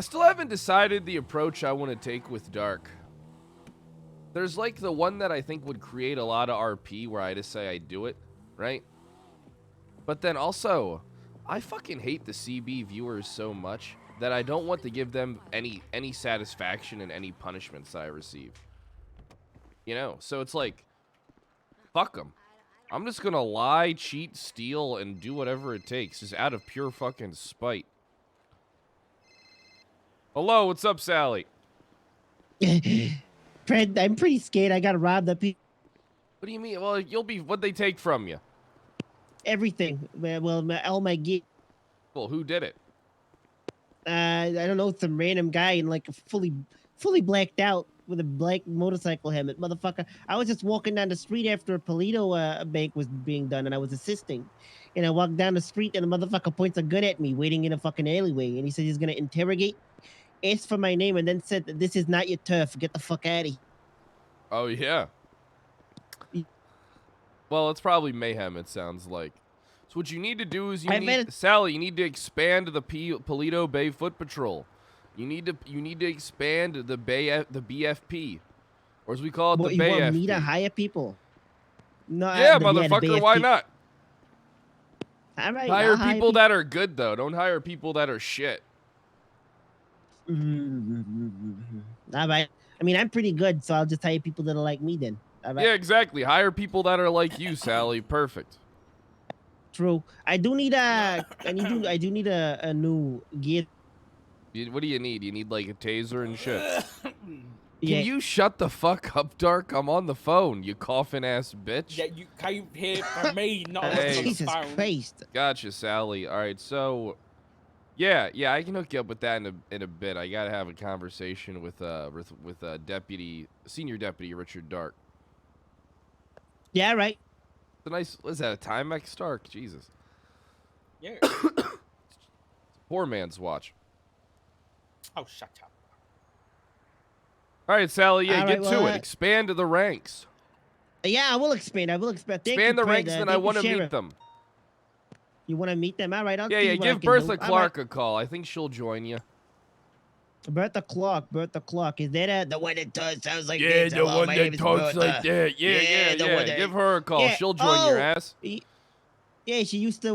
I still haven't decided the approach I want to take with Dark. There's like the one that I think would create a lot of RP where I just say I do it, right? But then also, I fucking hate the CB viewers so much that I don't want to give them any satisfaction in any punishments I receive. You know, so it's like, fuck them. I'm just gonna lie, cheat, steal, and do whatever it takes, just out of pure fucking spite. Hello, what's up, Sally? Fred, I'm pretty scared. I got robbed of What do you mean? Well, you'll be, what'd they take from you? everything. Well, all my gear. Well, who did it? I don't know, some random guy in like a fully blacked out with a black motorcycle helmet, motherfucker. I was just walking down the street after a Polito bank was being done, and I was assisting. And I walked down the street, and the motherfucker points a gun at me, waiting in a fucking alleyway, and he said he's gonna interrogate, asked for my name, and then said, "This is not your turf. Get the fuck out of here." Oh, yeah. Well, it's probably mayhem, it sounds like. So what you need to do is Sally, you need to expand the Polito Bay Foot Patrol. You need to expand the BFP, or as we call it, the Bay FP. You want me to hire people? No. Yeah, motherfucker. Why not? All right, hire people that are good though. Don't hire people that are shit. All right. I mean, I'm pretty good, so I'll just hire people that are like me then. All right. Yeah, exactly. Hire people that are like you, Sally. Perfect. True. I do need a new gear. What do you need? You need like a taser and shit. Yeah. Can you shut the fuck up, Dark? I'm on the phone, you coughing ass bitch. Yeah, you can't hear from me, not Hey. Jesus Christ. Gotcha, Sally. All right, so yeah, I can hook you up with that in a bit. I gotta have a conversation with Senior Deputy Richard Dark. Yeah, right. It's a nice. Is that a Timex Stark? Jesus. Yeah. Poor man's watch. Oh, shut up. All right, Sally. Yeah, All get right, to well, it. Expand the ranks. Yeah, I will expand. Thank Expand you, the ranks, Fred. and I Thank you, want to meet Sheriff. them. You want to meet them? All right. I'll Yeah, see yeah. what I Give can Bertha do. Clark a call. I think she'll join you. Bertha Clark. Is that the one that sounds like Yeah, this? the Hello, one my name that is talks like Bertha. that. Yeah. the one that- Give her a call. Yeah, She'll join your ass. Yeah, she used to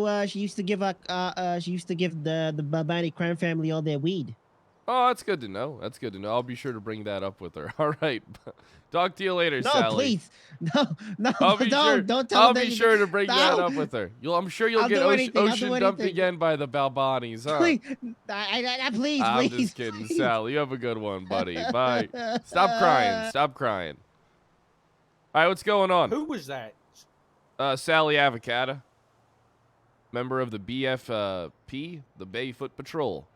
give the Babani crime family all their weed. Oh, that's good to know. I'll be sure to bring that up with her. All right. Talk to you later, No, Sally. please. No, I'll be sure, don't tell I'll them be that sure to bring no. that up with her. I'm sure you'll I'll get do anything, I'll ocean do dumped anything. again by the Balbanis, huh? Please, please, I'm please. just kidding, Sally. You have a good one, buddy. Bye. Stop crying. All right, what's going on? Who was that? Sally Avocado, member of the BFP, the Bay Foot Patrol.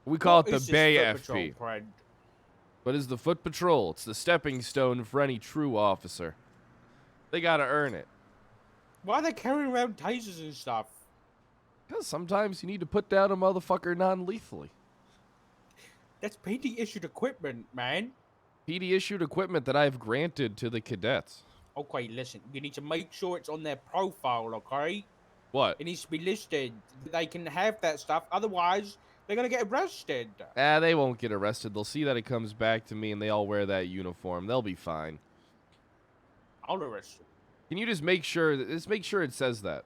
We call it the Bay FP. What is the Foot Patrol? It's the stepping stone for any true officer. They gotta earn it. Why are they carrying around tasers and stuff? Because sometimes you need to put down a motherfucker non-lethally. That's PD issued equipment, man. PD issued equipment that I've granted to the cadets. Okay, listen. You need to make sure it's on their profile, okay? What? It needs to be listed. They can have that stuff. Otherwise, they're going to get arrested. They won't get arrested. They'll see that it comes back to me and they all wear that uniform. They'll be fine. I'll arrest you. Can you just make sure it says that?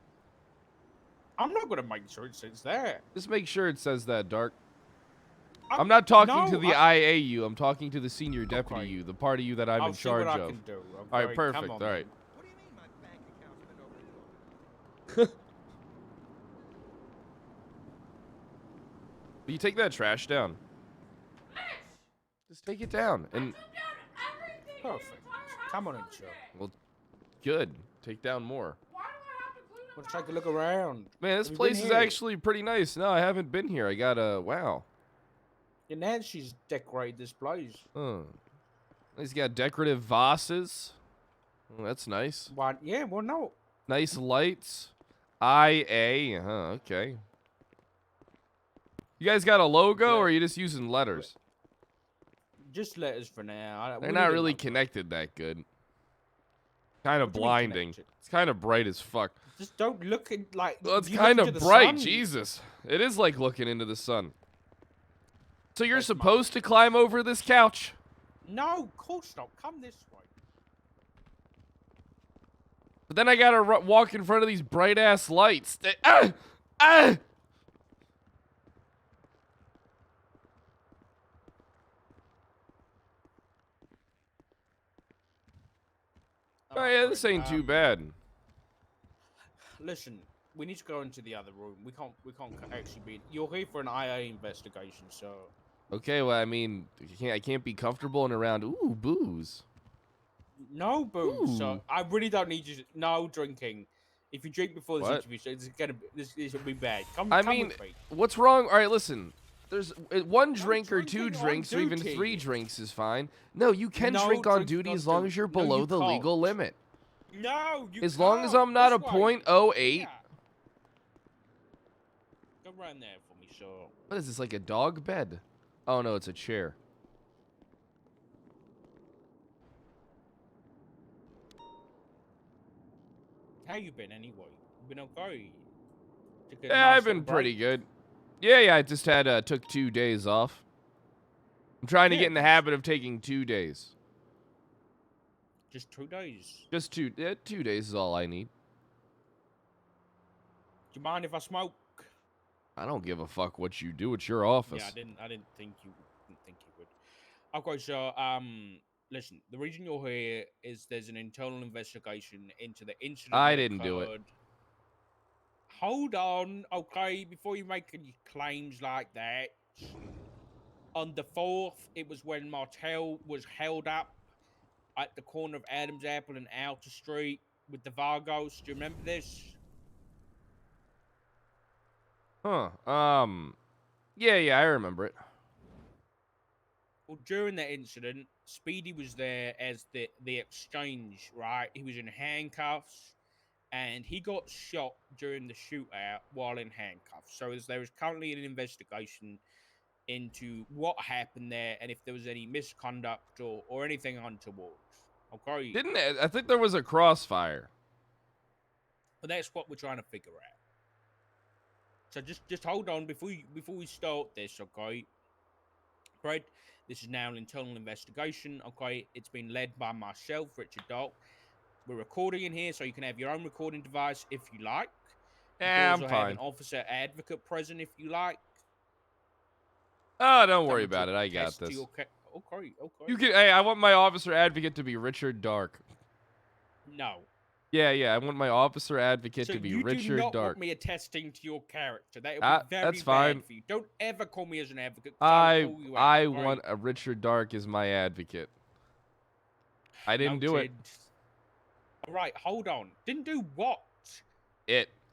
I'm not going to make sure it says that. Just make sure it says that, Dark. I'm not talking to the IAU. I'm talking to the senior deputy you, the part of you that I'm in charge of. I can do. Okay, all right, perfect. All right. What do you mean my bank account's been over? Will you take that trash down? Just take it down. And Perfect. Come on in, Joe. well, good. Take down more. Let's take a look around. Man, this Have you place been is here? actually pretty nice. No, I haven't been here. I got a wow. Your Nancy's decorated this place. He's got decorative vases. Oh, that's nice. What? Yeah, well, no. Nice lights. IA. Okay. You guys got a logo, or are you just using letters? Just letters for now. They're not really connected that good. Kind of What do you mean blinding. connected? It's kind of bright as fuck. Just don't look at, like... Well, it's you kind look of into the bright. sun. Jesus. It is like looking into the sun. So you're That's mine. supposed to climb over this couch? No, of course not. Come this way. But then I gotta walk in front of these bright ass lights. Ah! Oh Alright, yeah, this Fred, ain't too bad. Listen, we need to go into the other room. We can't actually be. You're here for an IA investigation, so. Okay, well I mean, I can't be comfortable and around. Ooh, booze. No booze. Ooh. So I really don't need you. No drinking. If you drink before this What? interview, so it's gonna. This will be bad. Come I come mean, with me. what's wrong? All right, listen. There's one drink or two drinking on drinks or even duty. 3 drinks is fine. No, you can No drink on drinking duty on as long duty. as you're No, below you the legal can't. limit. No, you As long as can't. I'm not a This way. .08. Yeah. Go around there for me, so. What is this, like a dog bed? Oh no, it's a chair. How you been anyway? You been okay? Took a Yeah, nice I've been little pretty break? good. Yeah, I just had took 2 days off. I'm trying to Yeah, get in the that's- habit of taking 2 days. Just 2 days. Just 2 days is all I need. Do you mind if I smoke? I don't give a fuck what you do. It's your office. Yeah, I didn't think you would. Okay, so listen, the reason you're here is there's an internal investigation into the incident. I that didn't do it. occurred. Hold on, okay, before you make any claims like that. On the 4th, it was when Martel was held up at the corner of Adams Apple and Alta Street with the Vargos. Do you remember this? Huh. Yeah, I remember it. Well, during that incident, Speedy was there as the exchange, right? He was in handcuffs, and he got shot during the shootout while in handcuffs. So there is currently an investigation into what happened there and if there was any misconduct or anything untoward. Okay? Didn't it? I think there was a crossfire. But that's what we're trying to figure out. So just hold on before we start this, okay? Right? This is now an internal investigation, okay? It's been led by myself, Richard Dock. We're recording in here, so you can have your own recording device if you like. You can Yeah, also I'm have fine. an officer advocate present if you like. Oh, don't worry Someone about to it. I got attest to this. your okay. You can. Hey, I want my officer advocate to be Richard Dark. No. Yeah. I want my officer advocate So to be you Richard do not Dark. want me attesting to your character. That would be very That's fine. bad for you. Don't ever call me as an advocate. 'Cause I will call you out, I okay? want a Richard Dark as my advocate. I didn't do it. Noted. All right, hold on. Didn't do what?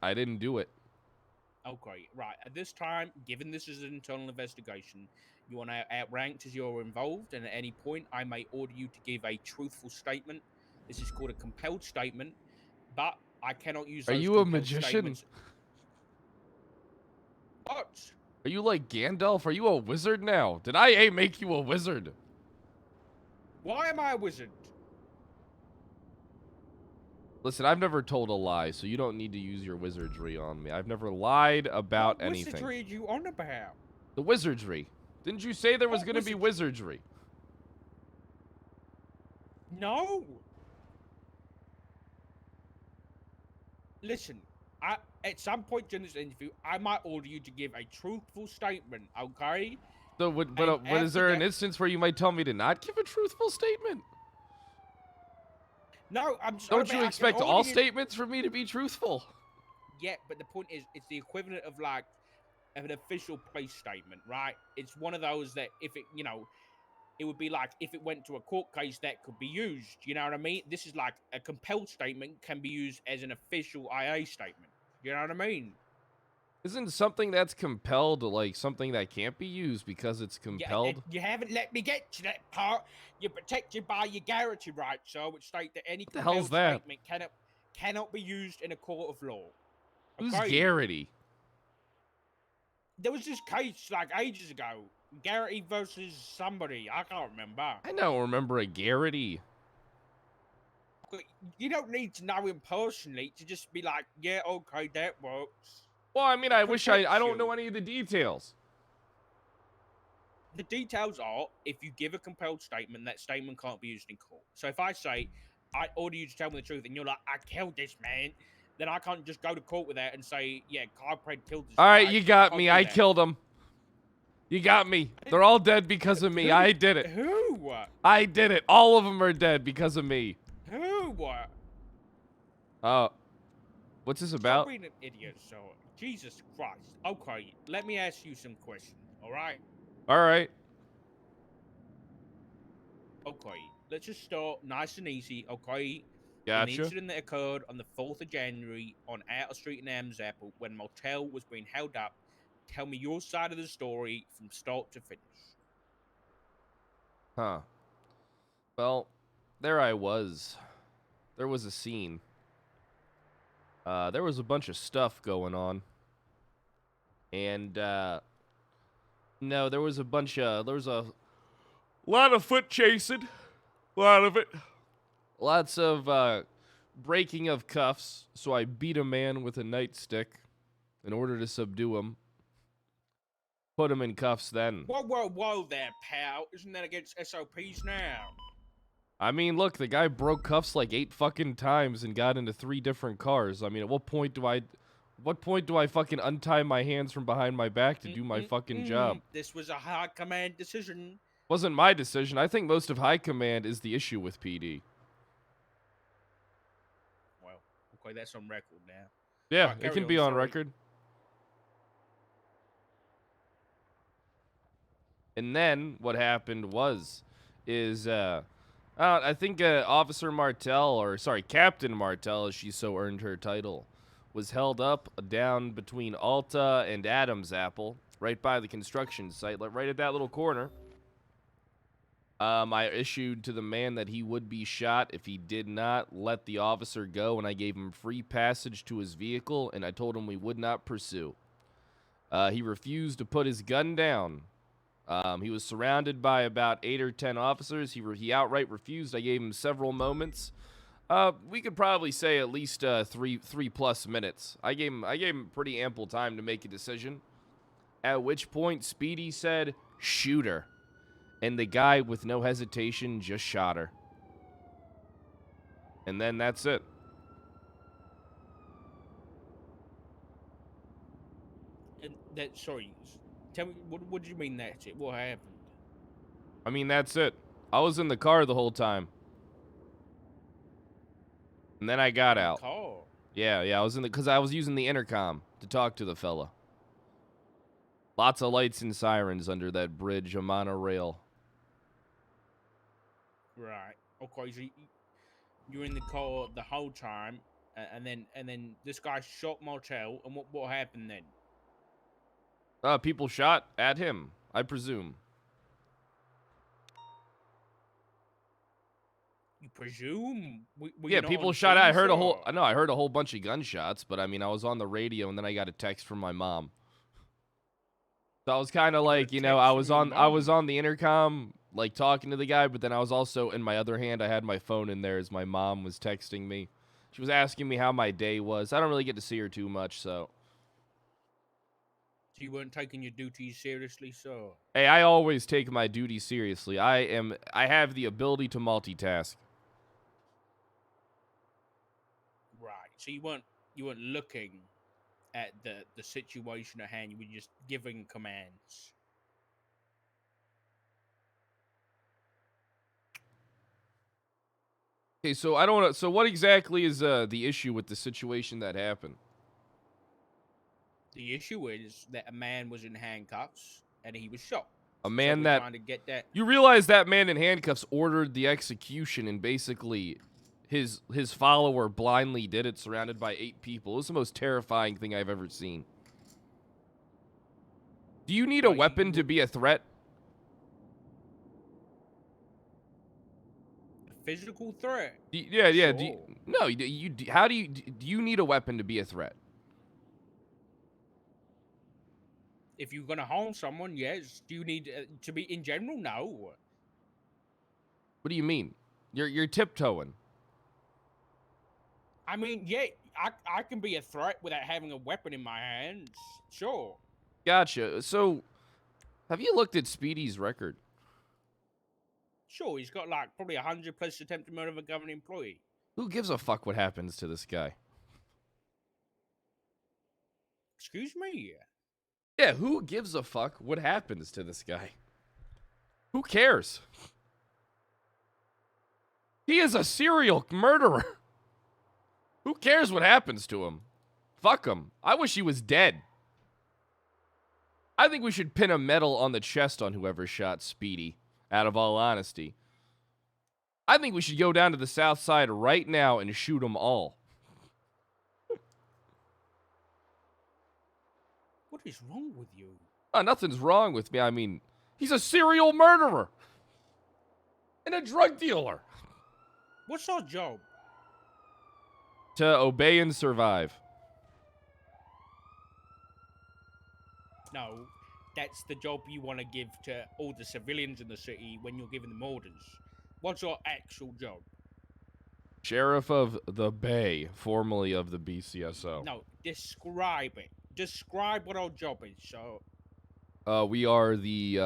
I didn't do it. Okay, right. At this time, given this is an internal investigation, you are now outranked as you're involved, and at any point, I may order you to give a truthful statement. This is called a compelled statement, but I cannot use. Are those you a compelled magician? statements. What? Are you like Gandalf? Are you a wizard now? Did IA make you a wizard? Why am I a wizard? Listen, I've never told a lie, so you don't need to use your wizardry on me. I've never lied about What anything. wizardry are you on about? The wizardry. Didn't you say there was What going to be wizardry? No. Listen, at some point during this interview, I might order you to give a truthful statement, okay? So, but And is there after an that- instance where you might tell me to not give a truthful statement? No, I'm just. Don't I you can expect order all you- statements from me to be truthful? Yeah, but the point is, it's the equivalent of like an official police statement, right? It's one of those that if it, it would be like if it went to a court case that could be used. You know what I mean? This is like a compelled statement can be used as an official IA statement. You know what I mean? Isn't something that's compelled like something that can't be used because it's Yeah, compelled? you haven't let me get to that part. You're protected by your guarantee rights, sir, which state that any What the hell's that? statement cannot be used in a court of law. Who's Okay? Garrity? There was this case like ages ago. Garrity versus somebody. I can't remember. I don't remember a Garrity. But you don't need to know him personally to just be like, yeah, okay, that works. Well, I mean, I wish I don't Protect know you. any of the details. the details are, if you give a compelled statement, that statement can't be used in court. So if I say, I order you to tell me the truth, and you're like, I killed this man, then I can't just go to court with that and say, yeah, Carpred killed this All right, guy. you got Can't me. do I that. killed them. You got me. They're all dead because of me. Who? I did it. Who? I did it. All of them are dead because of me. Who? What's this Stop about? being an idiot, so Jesus Christ. Okay, let me ask you some questions, all right? All right. Okay, let's just start nice and easy, okay? In the Gotcha. incident that occurred on the 4th of January on Outer Street in Amsapple when Motel was being held up, tell me your side of the story from start to finish. Huh. Well, there I was. There was a scene. There was a bunch of stuff going on. And, no, there was a lot of foot chasing. A lot of it. Lots of, breaking of cuffs. So I beat a man with a nightstick in order to subdue him. Put him in cuffs then. Whoa there, pal. Isn't that against SOPs now? I mean, look, the guy broke cuffs like 8 fucking times and got into 3 different cars. I mean, at what point do I fucking untie my hands from behind my back to do my fucking job? This was a high command decision. Wasn't my decision. I think most of high command is the issue with PD. Well, okay, that's on record now. Yeah, Alright, it carry can on, be on sorry. record. And then what happened is I think Officer Martell, or sorry, Captain Martell, as she so earned her title, was held up down between Alta and Adams Apple, right by the construction site, like right at that little corner. I issued to the man that he would be shot if he did not let the officer go, and I gave him free passage to his vehicle, and I told him we would not pursue. He refused to put his gun down. He was surrounded by about 8 or 10 officers. He outright refused. I gave him several moments. We could probably say at least 3+ minutes. I gave him pretty ample time to make a decision. At which point, Speedy said, "Shoot her." And the guy, with no hesitation, just shot her. And then that's it. And that, sorry, tell me, what do you mean that's it? What happened? I mean, that's it. I was in the car the whole time. And then I got out. Car. Yeah, I was because I was using the intercom to talk to the fella. Lots of lights and sirens under that bridge, a monorail. Right. Okay, so you're in the car the whole time, and then this guy shot Martel, and what happened then? People shot at him, I presume. You presume? Were Yeah, you not people on shot at. I scene, heard sir? I heard a whole bunch of gunshots, but I mean, I was on the radio and then I got a text from my mom. So I was kind of You got a like, text I from was your on the intercom, like talking to the guy, but then I was also, in my other hand, I had my phone in there as my mom was texting me. She was asking me how my day was. I don't really get to see her too much, so. So you weren't taking your duties seriously, sir? Hey, I always take my duty seriously. I have the ability to multitask. Right. So you weren't looking at the situation at hand. You were just giving commands. Okay, so I don't know. So what exactly is the issue with the situation that happened? The issue is that a man was in handcuffs and he was shot. A So man we're that trying to get that. you realize that man in handcuffs ordered the execution, and basically his follower blindly did it, surrounded by 8 people. It was the most terrifying thing I've ever seen. Do you need a weapon to be a threat? Physical threat. Yeah. Sure. How do you need a weapon to be a threat? If you're gonna harm someone, yes. Do you need to be in general? No. What do you mean? You're tiptoeing. I mean, yeah, I can be a threat without having a weapon in my hands. Sure. Gotcha. So, Have you looked at Speedy's record? Sure, he's got like probably 100 plus attempted murder of a government employee. Who gives a fuck what happens to this guy? Excuse me? Yeah, who gives a fuck what happens to this guy? Who cares? He is a serial murderer. Who cares what happens to him? Fuck him. I wish he was dead. I think we should pin a medal on the chest on whoever shot Speedy, out of all honesty. I think we should go down to the south side right now and shoot them all. What is wrong with you? Nothing's wrong with me. I mean, he's a serial murderer. And a drug dealer. What's our job? To obey and survive. No, that's the job you want to give to all the civilians in the city when you're giving them orders. What's your actual job? Sheriff of the Bay, formerly of the BCSO. No, describe it. Describe what our job is, so... We are the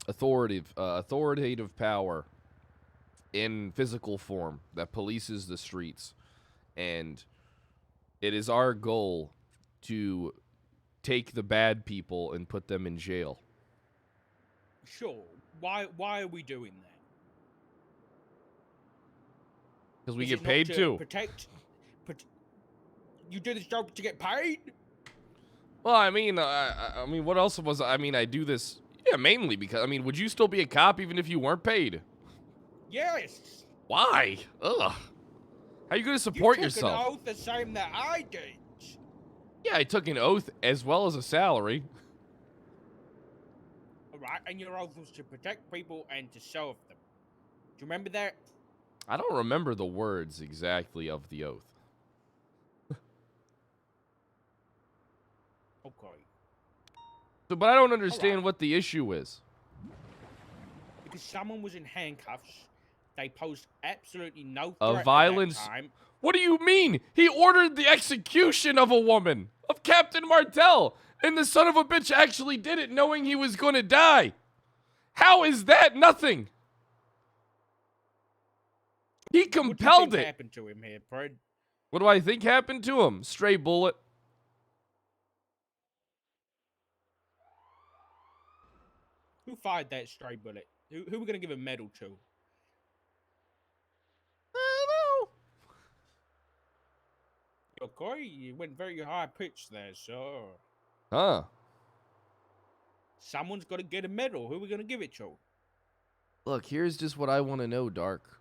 authoritative power in physical form that polices the streets. And it is our goal to take the bad people and put them in jail. Sure. Why are we doing that? Because we Is get it not paid to too. Protect... You do this job to get paid? Well, I mean, what else was I mean, I do this, yeah, mainly because, I mean, would you still be a cop even if you weren't paid? Yes. Why? Ugh. How are you going to support You took yourself? an oath the same that I did. Yeah, I took an oath as well as a salary. All right, and your oath was to protect people and to serve them. Do you remember that? I don't remember the words exactly of the oath. Okay. So, but I don't understand Alright. what the issue is. Because someone was in handcuffs. They posed absolutely no Of threat violence? at that time. What do you mean? He ordered the execution of a woman, of Captain Martell, and the son of a bitch actually did it knowing he was going to die. How is that nothing? He compelled What do you think it. happened to him here, Fred? What do I think happened to him? Stray bullet. Who fired that stray bullet? Who are we going to give a medal to? I don't Okay, you went very high pitched there, sir. know. Huh. Someone's got to get a medal. Who are we going to give it to? Look, here's just what I want to know, Dark.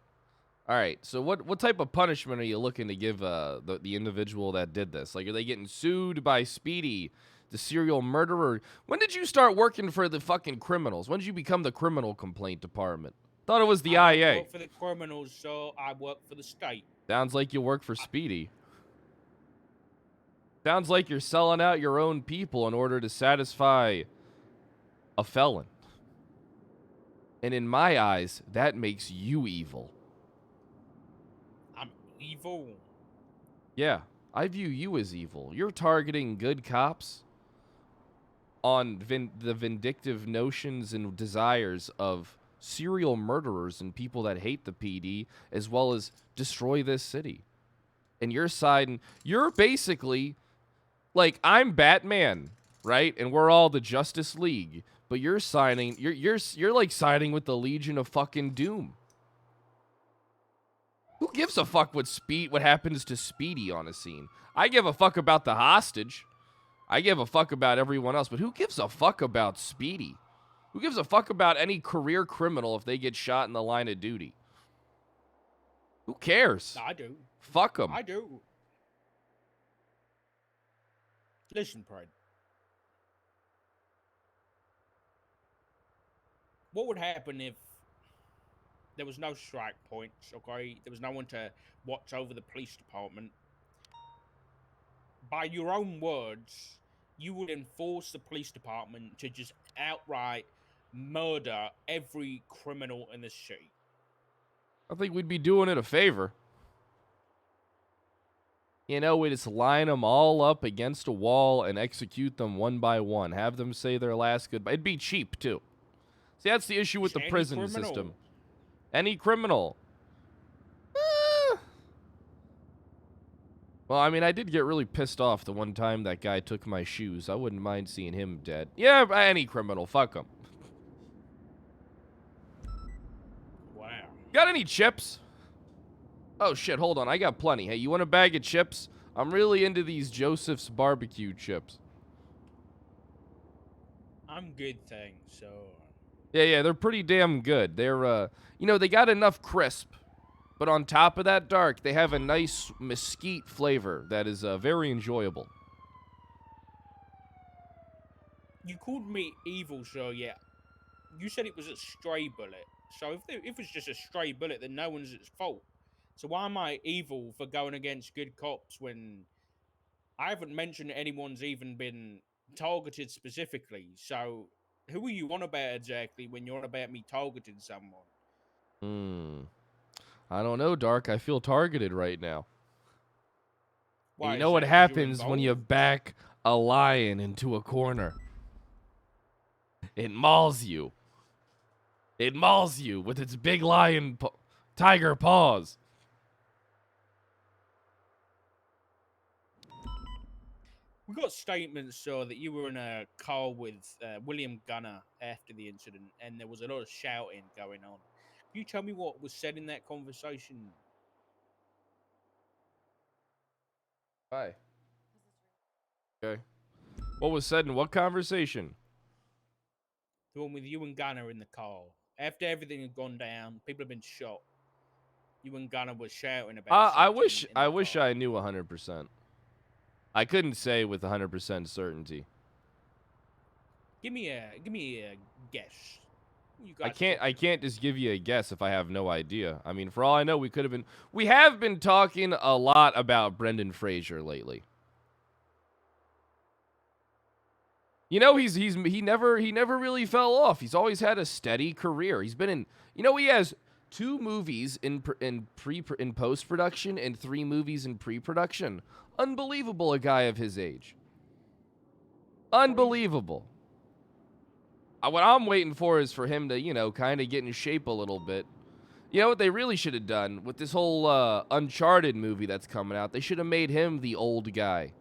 All right, so what type of punishment are you looking to give the individual that did this? Like, are they getting sued by Speedy, the serial murderer? When did you start working for the fucking criminals? When did you become the criminal complaint department? Thought it was the I IA. don't work for the criminals, so I work for the state. Sounds like you work for Speedy. Sounds like you're selling out your own people in order to satisfy a felon. And in my eyes, that makes you evil. I'm evil. Yeah, I view you as evil. You're targeting good cops on the vindictive notions and desires of serial murderers and people that hate the PD, as well as destroy this city. And you're siding, you're basically, like, I'm Batman, right? And we're all the Justice League. But you're signing, you're like siding with the Legion of fucking Doom. Who gives a fuck what happens to Speedy on a scene? I give a fuck about the hostage. I give a fuck about everyone else, but who gives a fuck about Speedy? Who gives a fuck about any career criminal if they get shot in the line of duty? Who cares? I do. Fuck them. I do. Listen, Fred. What would happen if there was no strike points, okay? There was no one to watch over the police department. By your own words, you would enforce the police department to just outright murder every criminal in the city. I think we'd be doing it a favor. You know, we just line them all up against a wall and execute them one by one. Have them say their last goodbye. It'd be cheap, too. See, that's the issue with the Any prison criminal. system. Any criminal. Well, I mean, I did get really pissed off the one time that guy took my shoes. I wouldn't mind seeing him dead. Yeah, any criminal. Fuck him. Wow. Got any chips? Oh, shit, hold on. I got plenty. Hey, you want a bag of chips? I'm really into these Joseph's barbecue chips. I'm good, thanks. So. Yeah, they're pretty damn good. They're, you know, they got enough crisp. But on top of that, Dark, they have a nice mesquite flavor that is very enjoyable. You called me evil, so yeah. You said it was a stray bullet. So if it's just a stray bullet, then no one's at fault. So why am I evil for going against good cops when I haven't mentioned anyone's even been targeted specifically? So who are you on about exactly when you're on about me targeting someone? I don't know, Dark. I feel targeted right now. Why, And you is know what that 'cause you're happens when you involved? back a lion into a corner? It mauls you. It mauls you with its big tiger paws. We got statements so that you were in a car with William Gunner after the incident, and there was a lot of shouting going on. Can you tell me what was said in that conversation? Hi. Okay. What was said in what conversation? The one with you and Gunner in the car. After everything had gone down, people have been shot. You and Gunner were shouting about. I something wish in the I wish car. I knew 100%. I couldn't say with 100% certainty. Give me a guess. You I guys can't just give you a guess if I have no idea. I mean, for all I know, we have been talking a lot about Brendan Fraser lately. You know, he never really fell off. He's always had a steady career. He's been in, you know, he has 2 movies in post production and 3 movies in pre-production. Unbelievable, a guy of his age. Unbelievable. What I'm waiting for is for him to, you know, kind of get in shape a little bit. You know what they really should have done with this whole Uncharted movie that's coming out? They should have made him the old guy.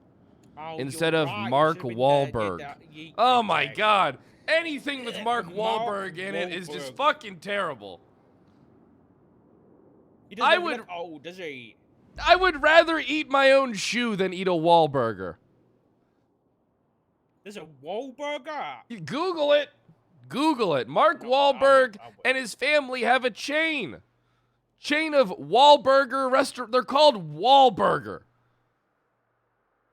Oh, Instead you're of right. You Mark should've been Wahlberg. yeah, Oh my exactly. God. Anything with Mark Mark Wahlberg in it is just Wahlberg. fucking terrible. He doesn't I even would- look old, does he? I would rather eat my own shoe than eat a Wahlburger. There's a Wahlburger. You Google it. Google it. Mark No, I Wahlberg will. and his family have a chain. Chain of Wahlburger restaurant. They're called Wahlburger.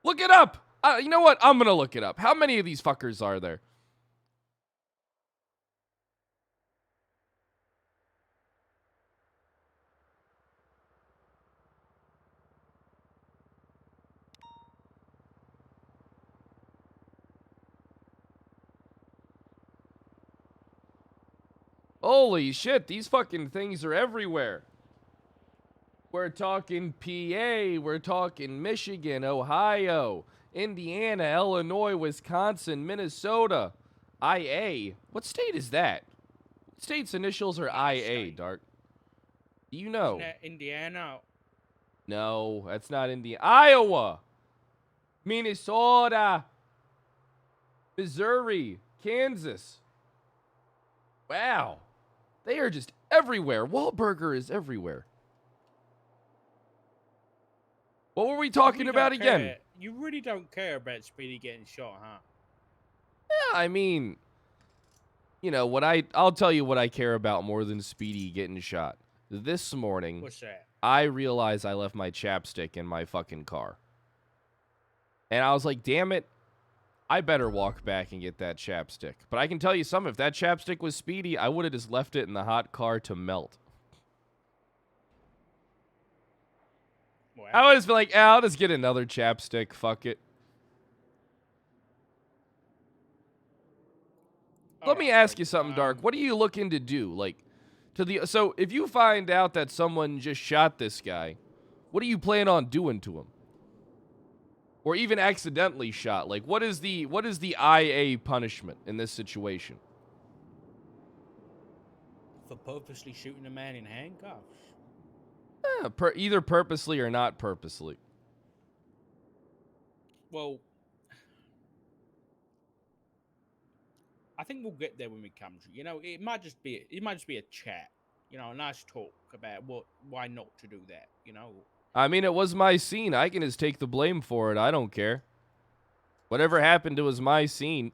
Look it up. You know what? I'm going to look it up. How many of these fuckers are there? Holy shit, these fucking things are everywhere. We're talking PA, we're talking Michigan, Ohio, Indiana, Illinois, Wisconsin, Minnesota, IA. What state is that? What state's initials are IA, State. Dark? Do you know? Isn't that Indiana? No, that's not Indiana. Iowa, Minnesota, Missouri, Kansas. Wow. They are just everywhere. Wahlburger is everywhere. What were we talking really about don't again? care. You really don't care about Speedy getting shot, huh? Yeah, I mean, you know, I'll tell you what I care about more than Speedy getting shot. This morning, What's that? I realized I left my chapstick in my fucking car. And I was like, damn it, I better walk back and get that chapstick. But I can tell you something, if that chapstick was Speedy, I would have just left it in the hot car to melt. Well, I would have been like, I'll just get another chapstick, fuck it. Let me ask you something, Dark. What are you looking to do? Like, so if you find out that someone just shot this guy, what do you plan on doing to him? Or even accidentally shot. Like, what is the IA punishment in this situation? For purposely shooting a man in handcuffs. Either purposely or not purposely. Well, I think we'll get there when we come to. You know, it might just be a chat. You know, a nice talk about why not to do that. You know. I mean, it was my scene. I can just take the blame for it. I don't care. Whatever happened, it was my scene.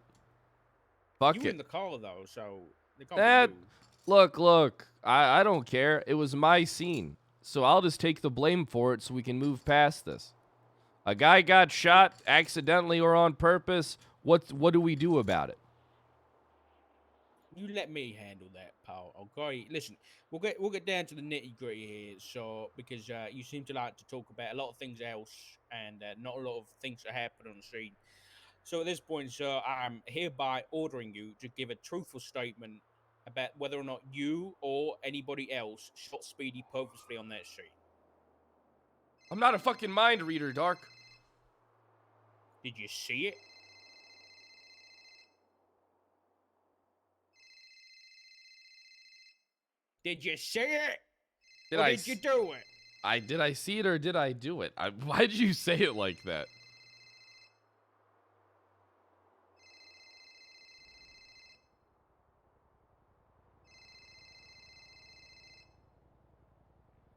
Fuck You were it. in the car though, so they can't be you. Look. I don't care. It was my scene. So I'll just take the blame for it so we can move past this. A guy got shot accidentally or on purpose. What do we do about it? You let me handle that, pal. Okay. Listen, we'll get down to the nitty gritty here. So because you seem to like to talk about a lot of things else and not a lot of things that happen on the scene. So at this point, sir, I'm hereby ordering you to give a truthful statement about whether or not you or anybody else shot Speedy purposely on that scene. I'm not a fucking mind reader, Dark. Did you see it? Did you see it? Did or I did you do it? Did I see it or did I do it? Why did you say it like that?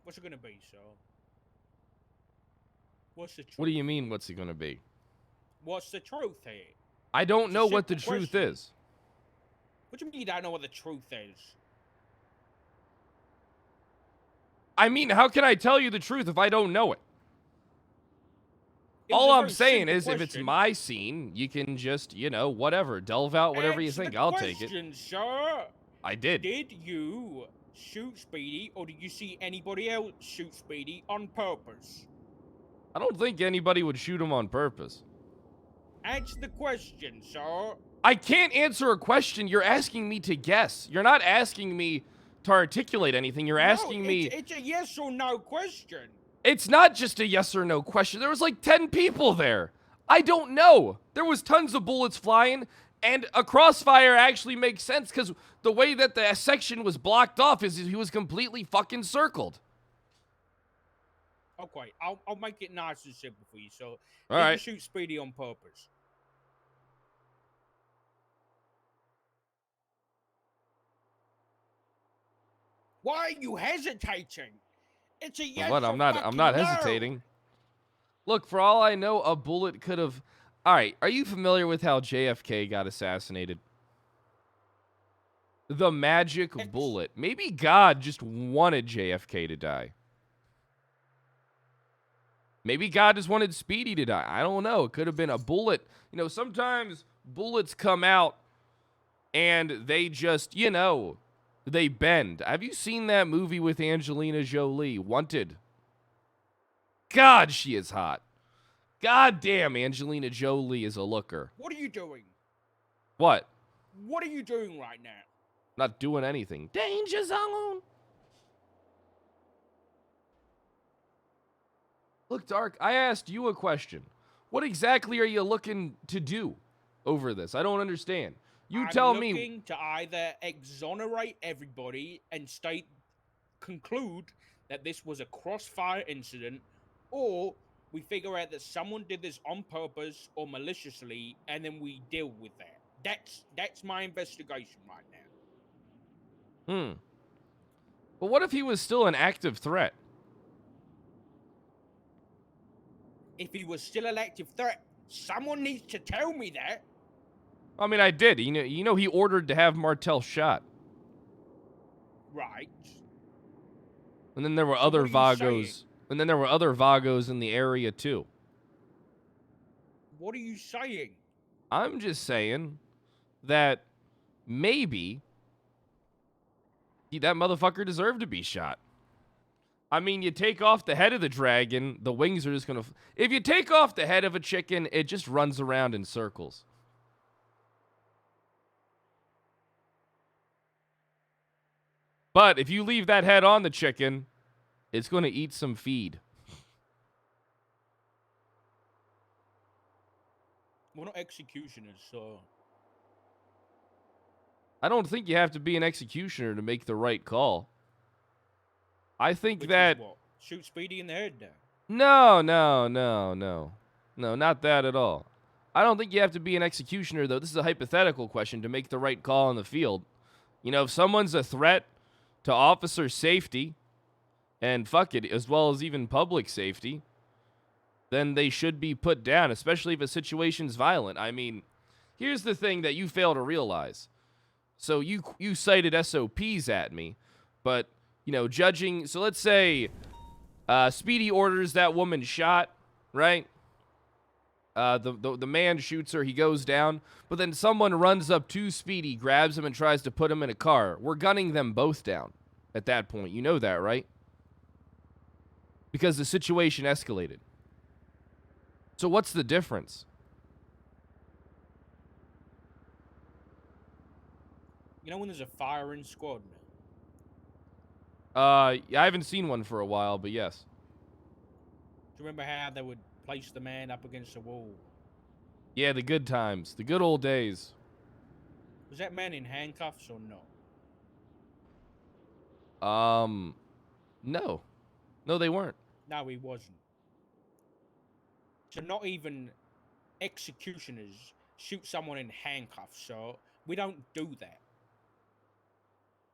What's it gonna be, sir? What's the truth? What do you mean, what's it gonna be? What's the truth here? I don't It's a know what the simple truth question. is. What do you mean you don't know what the truth is? I mean, how can I tell you the truth if I don't know it? It was All a I'm very saying simple is if it's question. my scene, you can just, whatever, delve out whatever you Answer think. the I'll take it. question, sir. I did. Did you shoot Speedy, or did you see anybody else shoot Speedy on purpose? I don't think anybody would shoot him on purpose. Answer the question, sir. I can't answer a question. You're asking me to guess. You're not asking me to articulate anything. You're asking me... It's a yes or no question. It's not just a yes or no question. There was like 10 people there. I don't know. There was tons of bullets flying, and a crossfire actually makes sense because the way that the section was blocked off is he was completely fucking circled. Okay, I'll make it nice and simple for you. So, All did right. you shoot Speedy on purpose? Why are you hesitating? It's a yes What? or I'm not fucking no. hesitating. Look, for all I know, a bullet could have... All right, are you familiar with how JFK got assassinated? The magic bullet. Maybe God just wanted JFK to die. Maybe God just wanted Speedy to die. I don't know. It could have been a bullet. Sometimes bullets come out and they just, they bend. Have you seen that movie with Angelina Jolie, Wanted? God, she is hot. God damn, Angelina Jolie is a looker. What are you doing? What? What are you doing right now? Not doing anything. Danger zone. Look, Dark, I asked you a question. What exactly are you looking to do over this? I don't understand. You tell me. I'm looking to either exonerate everybody and conclude that this was a crossfire incident, or we figure out that someone did this on purpose or maliciously, and then we deal with that. That's my investigation right now. But what if he was still an active threat? If he was still an active threat, someone needs to tell me that. I mean, I did. He ordered to have Martel shot. Right. And then there were So other what are you Vagos. saying? And then there were other Vagos in the area too. What are you saying? I'm just saying that maybe that motherfucker deserved to be shot. I mean, you take off the head of the dragon, the wings are just gonna... If you take off the head of a chicken, it just runs around in circles. But if you leave that head on the chicken, it's gonna eat some feed. We're not executioners, so I don't think you have to be an executioner to make the right call. I think which that... is what? Shoot Speedy in the head now. No, no, no, no. No, not that at all. I don't think you have to be an executioner, though. This is a hypothetical question to make the right call in the field. You know, if someone's a threat to officer safety, and fuck it, as well as even public safety, then they should be put down, especially if a situation's violent. I mean, here's the thing that you fail to realize. So you cited SOPs at me, but, you know, judging... So let's say Speedy orders that woman shot, right? The man shoots her, he goes down, but then someone runs up to Speedy, grabs him, and tries to put him in a car. We're gunning them both down at that point. You know that, right? Because the situation escalated. So what's the difference? You know when there's a firing squad? I haven't seen one for a while, but yes. Do you remember how they would place the man up against the wall? Yeah, the good times. The good old days. Was that man in handcuffs or no? No. No, they weren't. No, he wasn't. So not even executioners shoot someone in handcuffs, so we don't do that.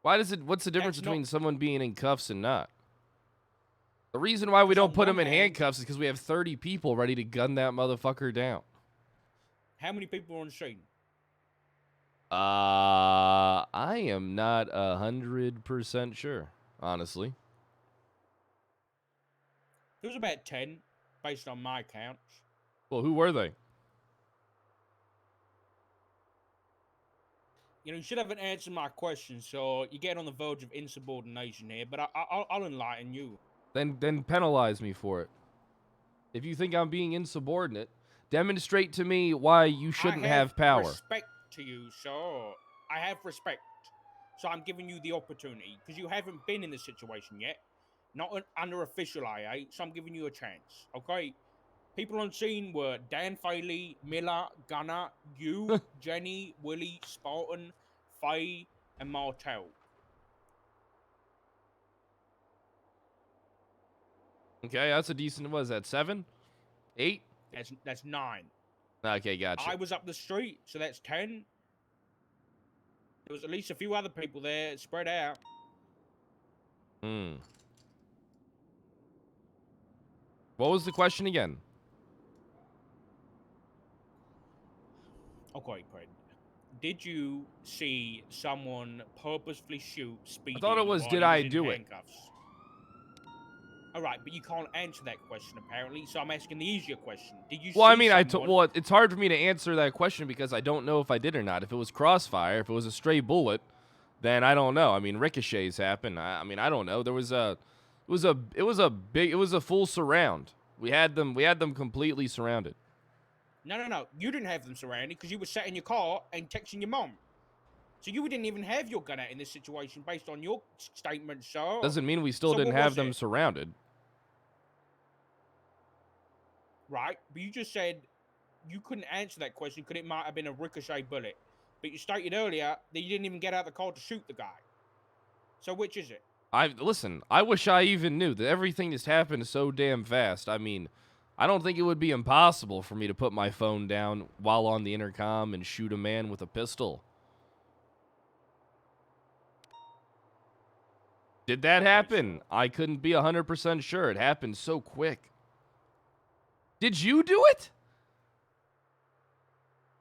What's the difference That's between not- someone being in cuffs and not? The reason why we Because don't on put them one in hand- handcuffs is because we have 30 people ready to gun that motherfucker down. How many people are on scene? I am not 100% sure, honestly. It was about 10, based on my counts. Well, who were they? You know, you should have answered my question, so you get on the verge of insubordination here, but I'll enlighten you. Then penalize me for it. If you think I'm being insubordinate, demonstrate to me why you shouldn't I have power. Respect to you, so I have respect. So I'm giving you the opportunity because you haven't been in this situation yet, not under official IA. So I'm giving you a chance. Okay. People on scene were Dan Faley, Miller, Gunner, you, Jenny, Willie, Spartan, Faye, and Martel. Okay, that's a decent. Was that 7? 8? That's 9. Okay, gotcha. I was up the street, so that's 10. There was at least a few other people there spread out. What was the question again? Okay, Fred. Did you see someone purposefully shoot Speedy? I thought it was, while did he I in do it? handcuffs? All right, but you can't answer that question apparently, so I'm asking the easier question. Did you? Well, I see mean, someone... well, it's hard for me to answer that question because I don't know if I did or not. If it was crossfire, if it was a stray bullet, then I don't know. I mean, ricochets happen. I mean, I don't know. There was it was a full surround. We had them completely surrounded. No. You didn't have them surrounded because you were sat in your car and texting your mom. So you didn't even have your gun out in this situation based on your statement, so... Doesn't mean we still So didn't what have was them it? surrounded. Right, but you just said you couldn't answer that question because it might have been a ricochet bullet. But you stated earlier that you didn't even get out of the car to shoot the guy. So which is it? Listen, I wish I even knew that everything just happened so damn fast. I mean, I don't think it would be impossible for me to put my phone down while on the intercom and shoot a man with a pistol. Did that happen? I couldn't be 100% sure. It happened so quick. Did you do it?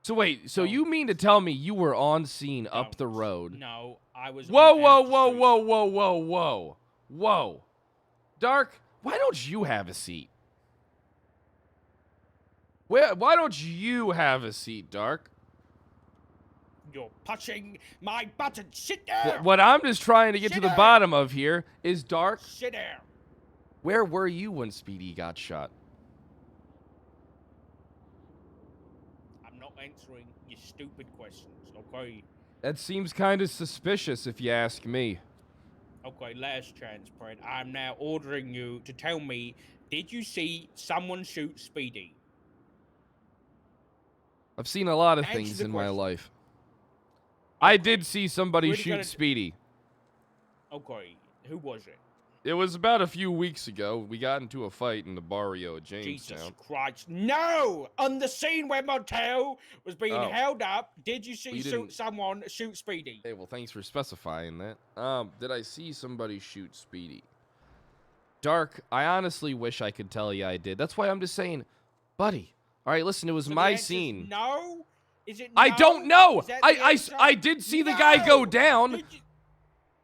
So wait, so No. you mean to tell me you were on scene up the road? No, I was... Whoa, on whoa, Alpha whoa, Street. whoa, whoa, whoa, whoa. Whoa. Dark, why don't you have a seat? Why don't you have a seat, Dark? You're pushing my button. Sit down. What I'm just trying to get to Sit the down. bottom of here is, Dark, Sit down. where were you when Speedy got shot? I'm not answering your stupid questions, okay? That seems kind of suspicious if you ask me. Okay, last chance, Fred. I'm now ordering you to tell me, did you see someone shoot Speedy? I've seen a lot of Answer things the in my question. life. I did see somebody Really shoot gotta- Speedy. Okay, who was it? It was about a few weeks ago. We got into a fight in the barrio at Jesus Jamestown. Christ. No! On the scene where Montel was being Oh. held up, did you see We didn't- someone shoot Speedy? Hey, well, thanks for specifying that. Did I see somebody shoot Speedy? Dark, I honestly wish I could tell you I did. That's why I'm just saying, buddy. All right, listen, it was So the my answer's scene. No? Is it I no? don't know. Is that the answer? I did see the guy go No! down, Did you-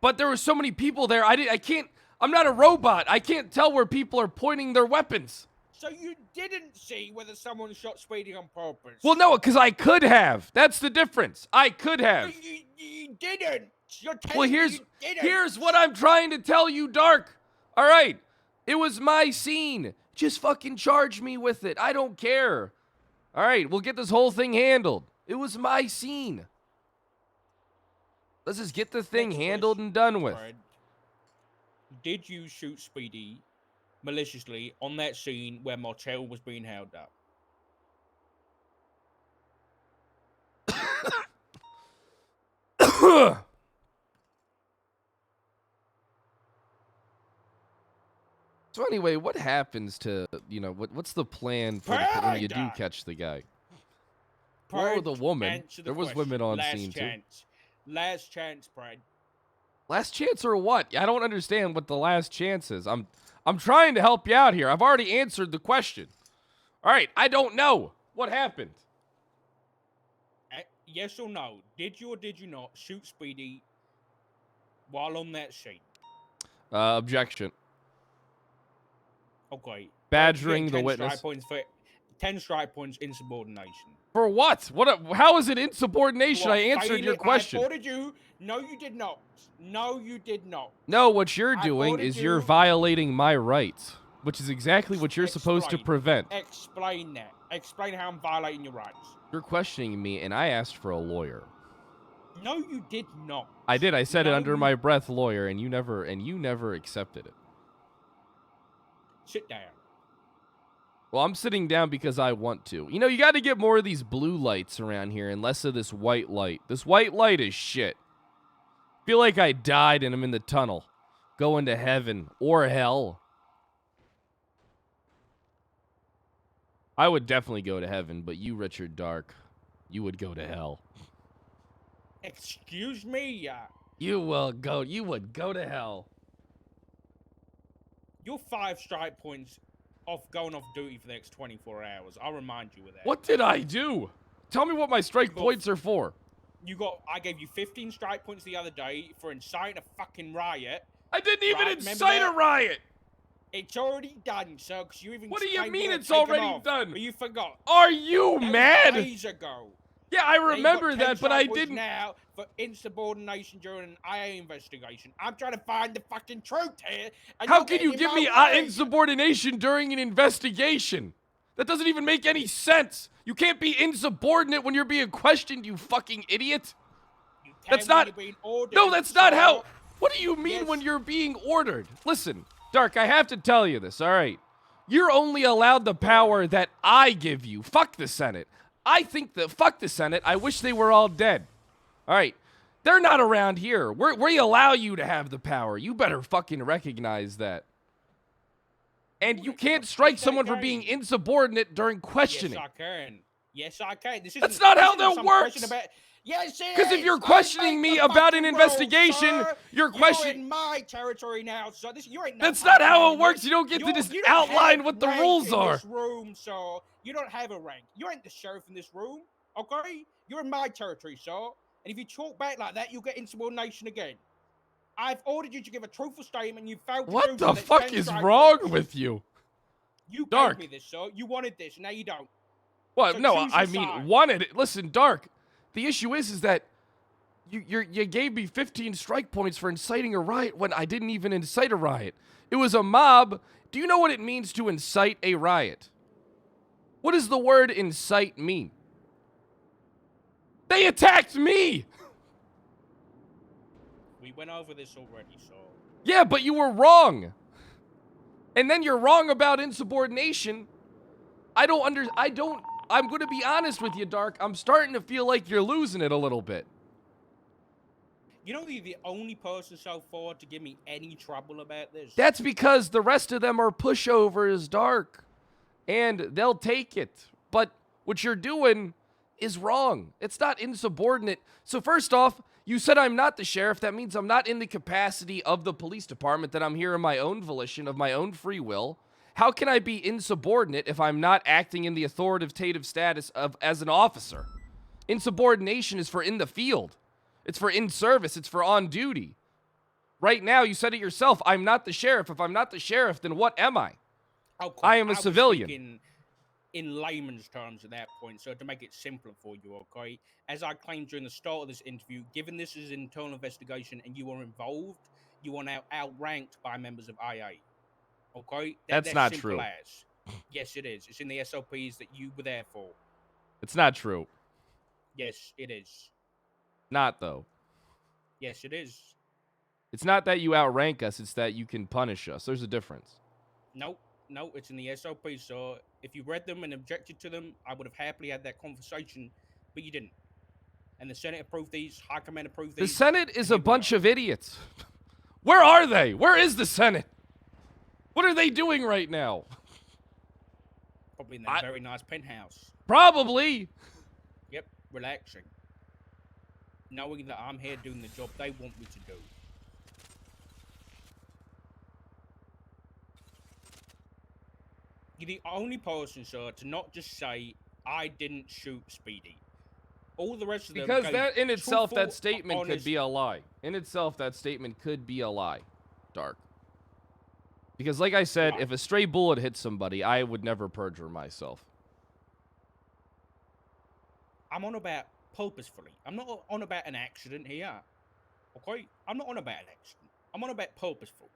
but there were so many people there. I can't. I'm not a robot. I can't tell where people are pointing their weapons. So you didn't see whether someone shot Speedy on purpose? Well, no, because I could have. That's the difference. I could have. You didn't. You're telling Well, me you didn't. here's what I'm trying to tell you, Dark. All right, it was my scene. Just fucking charge me with it. I don't care. All right, we'll get this whole thing handled. It was my scene. Let's just get the thing Next handled and done with. Fred, did you shoot Speedy maliciously on that scene where Martel was being held up? So anyway, what happens to, what's the plan for when you do Panda! catch the guy? Or the woman. Answer the There was question. women on Last scene too. chance. Last chance, Brad. Last chance or what? I don't understand what the last chance is. I'm trying to help you out here. I've already answered the question. All right, I don't know. What happened? Yes or no? Did you or did you not shoot Speedy while on that scene? Objection. Okay. Badgering You the get 10 witness. strike points for 10 strike points insubordination. For what? How is it insubordination? Well, I answered your I question. ordered you. No, you did not. No, you did not. No, what you're I doing ordered is you're you- violating my rights, which is exactly what you're supposed to Explain. prevent. Explain that. Explain how I'm violating your rights. You're questioning me, and I asked for a lawyer. No, you did not. I did. I said it No, under you- my breath, lawyer, and you never accepted it. Sit down. Well, I'm sitting down because I want to. You got to get more of these blue lights around here and less of this white light. This white light is shit. Feel like I died and I'm in the tunnel, going to heaven or hell. I would definitely go to heaven, but you, Richard Dark, you would go to hell. Excuse me. You would go to hell. You're 5 strike points off going off duty for the next 24 hours. I'll remind you of that. What did I do? Tell me what my strike points are for. I gave you 15 strike points the other day for inciting a fucking riot. I didn't even Right, remember incite a that? riot. It's already done, sir, because you even What do you explained mean were it's taken already off, done? But you forgot. Are you That was mad? days ago. Yeah, I Now you've got remember 10 that, but strike I points didn't. now for insubordination during an IA investigation. I'm trying to find the fucking truth here. And How you're can you getting give in me my way. insubordination during an investigation? That doesn't even make any sense. You can't be insubordinate when you're being questioned, you fucking idiot. You can That's when not. you're being ordered, No, that's not sir. how. What do you mean Yes. when you're being ordered? Listen, Dark, I have to tell you this, all right? You're only allowed the power that I give you. Fuck the Senate. I think that, fuck the Senate. I wish they were all dead. All right. They're not around here. We allow you to have the power. You better fucking recognize that. And you can't strike someone for being insubordinate during questioning. Yes, I can. Yes, I can. This That's isn't- not this how isn't that some works. question about- Yes, it Because if is. you're I questioning make me the about an fucking rules, investigation, sir. you're questioning. You're in my territory now, so you ain't. no That's not how fucking it works. man. You don't get to You're- just you don't outline have what the rank rules in are. This room, sir. You don't have a rank. You ain't the sheriff in this room, okay? You're in my territory, sir. And if you talk back like that, you'll get insubordination again. I've ordered you to give a truthful statement. You failed to do What so. the That's fuck 10 is strike wrong points. with you? You Dark. gave me this, sir. You wanted this, now you don't. Well, So no, choose I your mean, side. wanted it. Listen, Dark, the issue is that you gave me 15 strike points for inciting a riot when I didn't even incite a riot. It was a mob. Do you know what it means to incite a riot? What does the word incite mean? They attacked me! We went over this already, so. Yeah, but you were wrong. And then you're wrong about insubordination. I don't I'm going to be honest with you, Dark. I'm starting to feel like you're losing it a little bit. You know, you're the only person so far to give me any trouble about this. That's because the rest of them are pushovers, Dark. And they'll take it. But what you're doing is wrong. It's not insubordinate. So first off, you said I'm not the sheriff. That means I'm not in the capacity of the police department, that I'm here in my own volition, of my own free will. How can I be insubordinate if I'm not acting in the authoritative status of as an officer? Insubordination is for in the field. It's for in service. It's for on duty. Right now, you said it yourself. I'm not the sheriff. If I'm not the sheriff, then what am I? Okay, I am a was civilian. speaking in layman's terms at that point, so to make it simpler for you, okay? As I claimed during the start of this interview, given this is an internal investigation and you are involved, you are now outranked by members of IA. Okay? That's not simple true. As. Yes, it is. It's in the SOPs that you were there for. It's not true. Yes, it is. Not, though. Yes, it is. It's not that you outrank us. It's that you can punish us. There's a difference. Nope. No, it's in the SOPs. So if you read them and objected to them, I would have happily had that conversation, but you didn't. And the Senate approved these. High Command approved these. The Senate is a bunch of idiots. Where are they? Where is the Senate? What are they doing right now? Probably in that very nice penthouse. Probably. Yep, relaxing. Knowing that I'm here doing the job they want me to do. You're the only person, sir, to not just say, I didn't shoot Speedy. All the rest of them... Because that in itself, truthful, that statement could honest- be a lie. In itself, that statement could be a lie. Dark. Because like I said, Right. if a stray bullet hit somebody, I would never perjure myself. I'm on about purposefully. I'm not on about an accident here. Okay? I'm not on about an accident. I'm on about purposeful.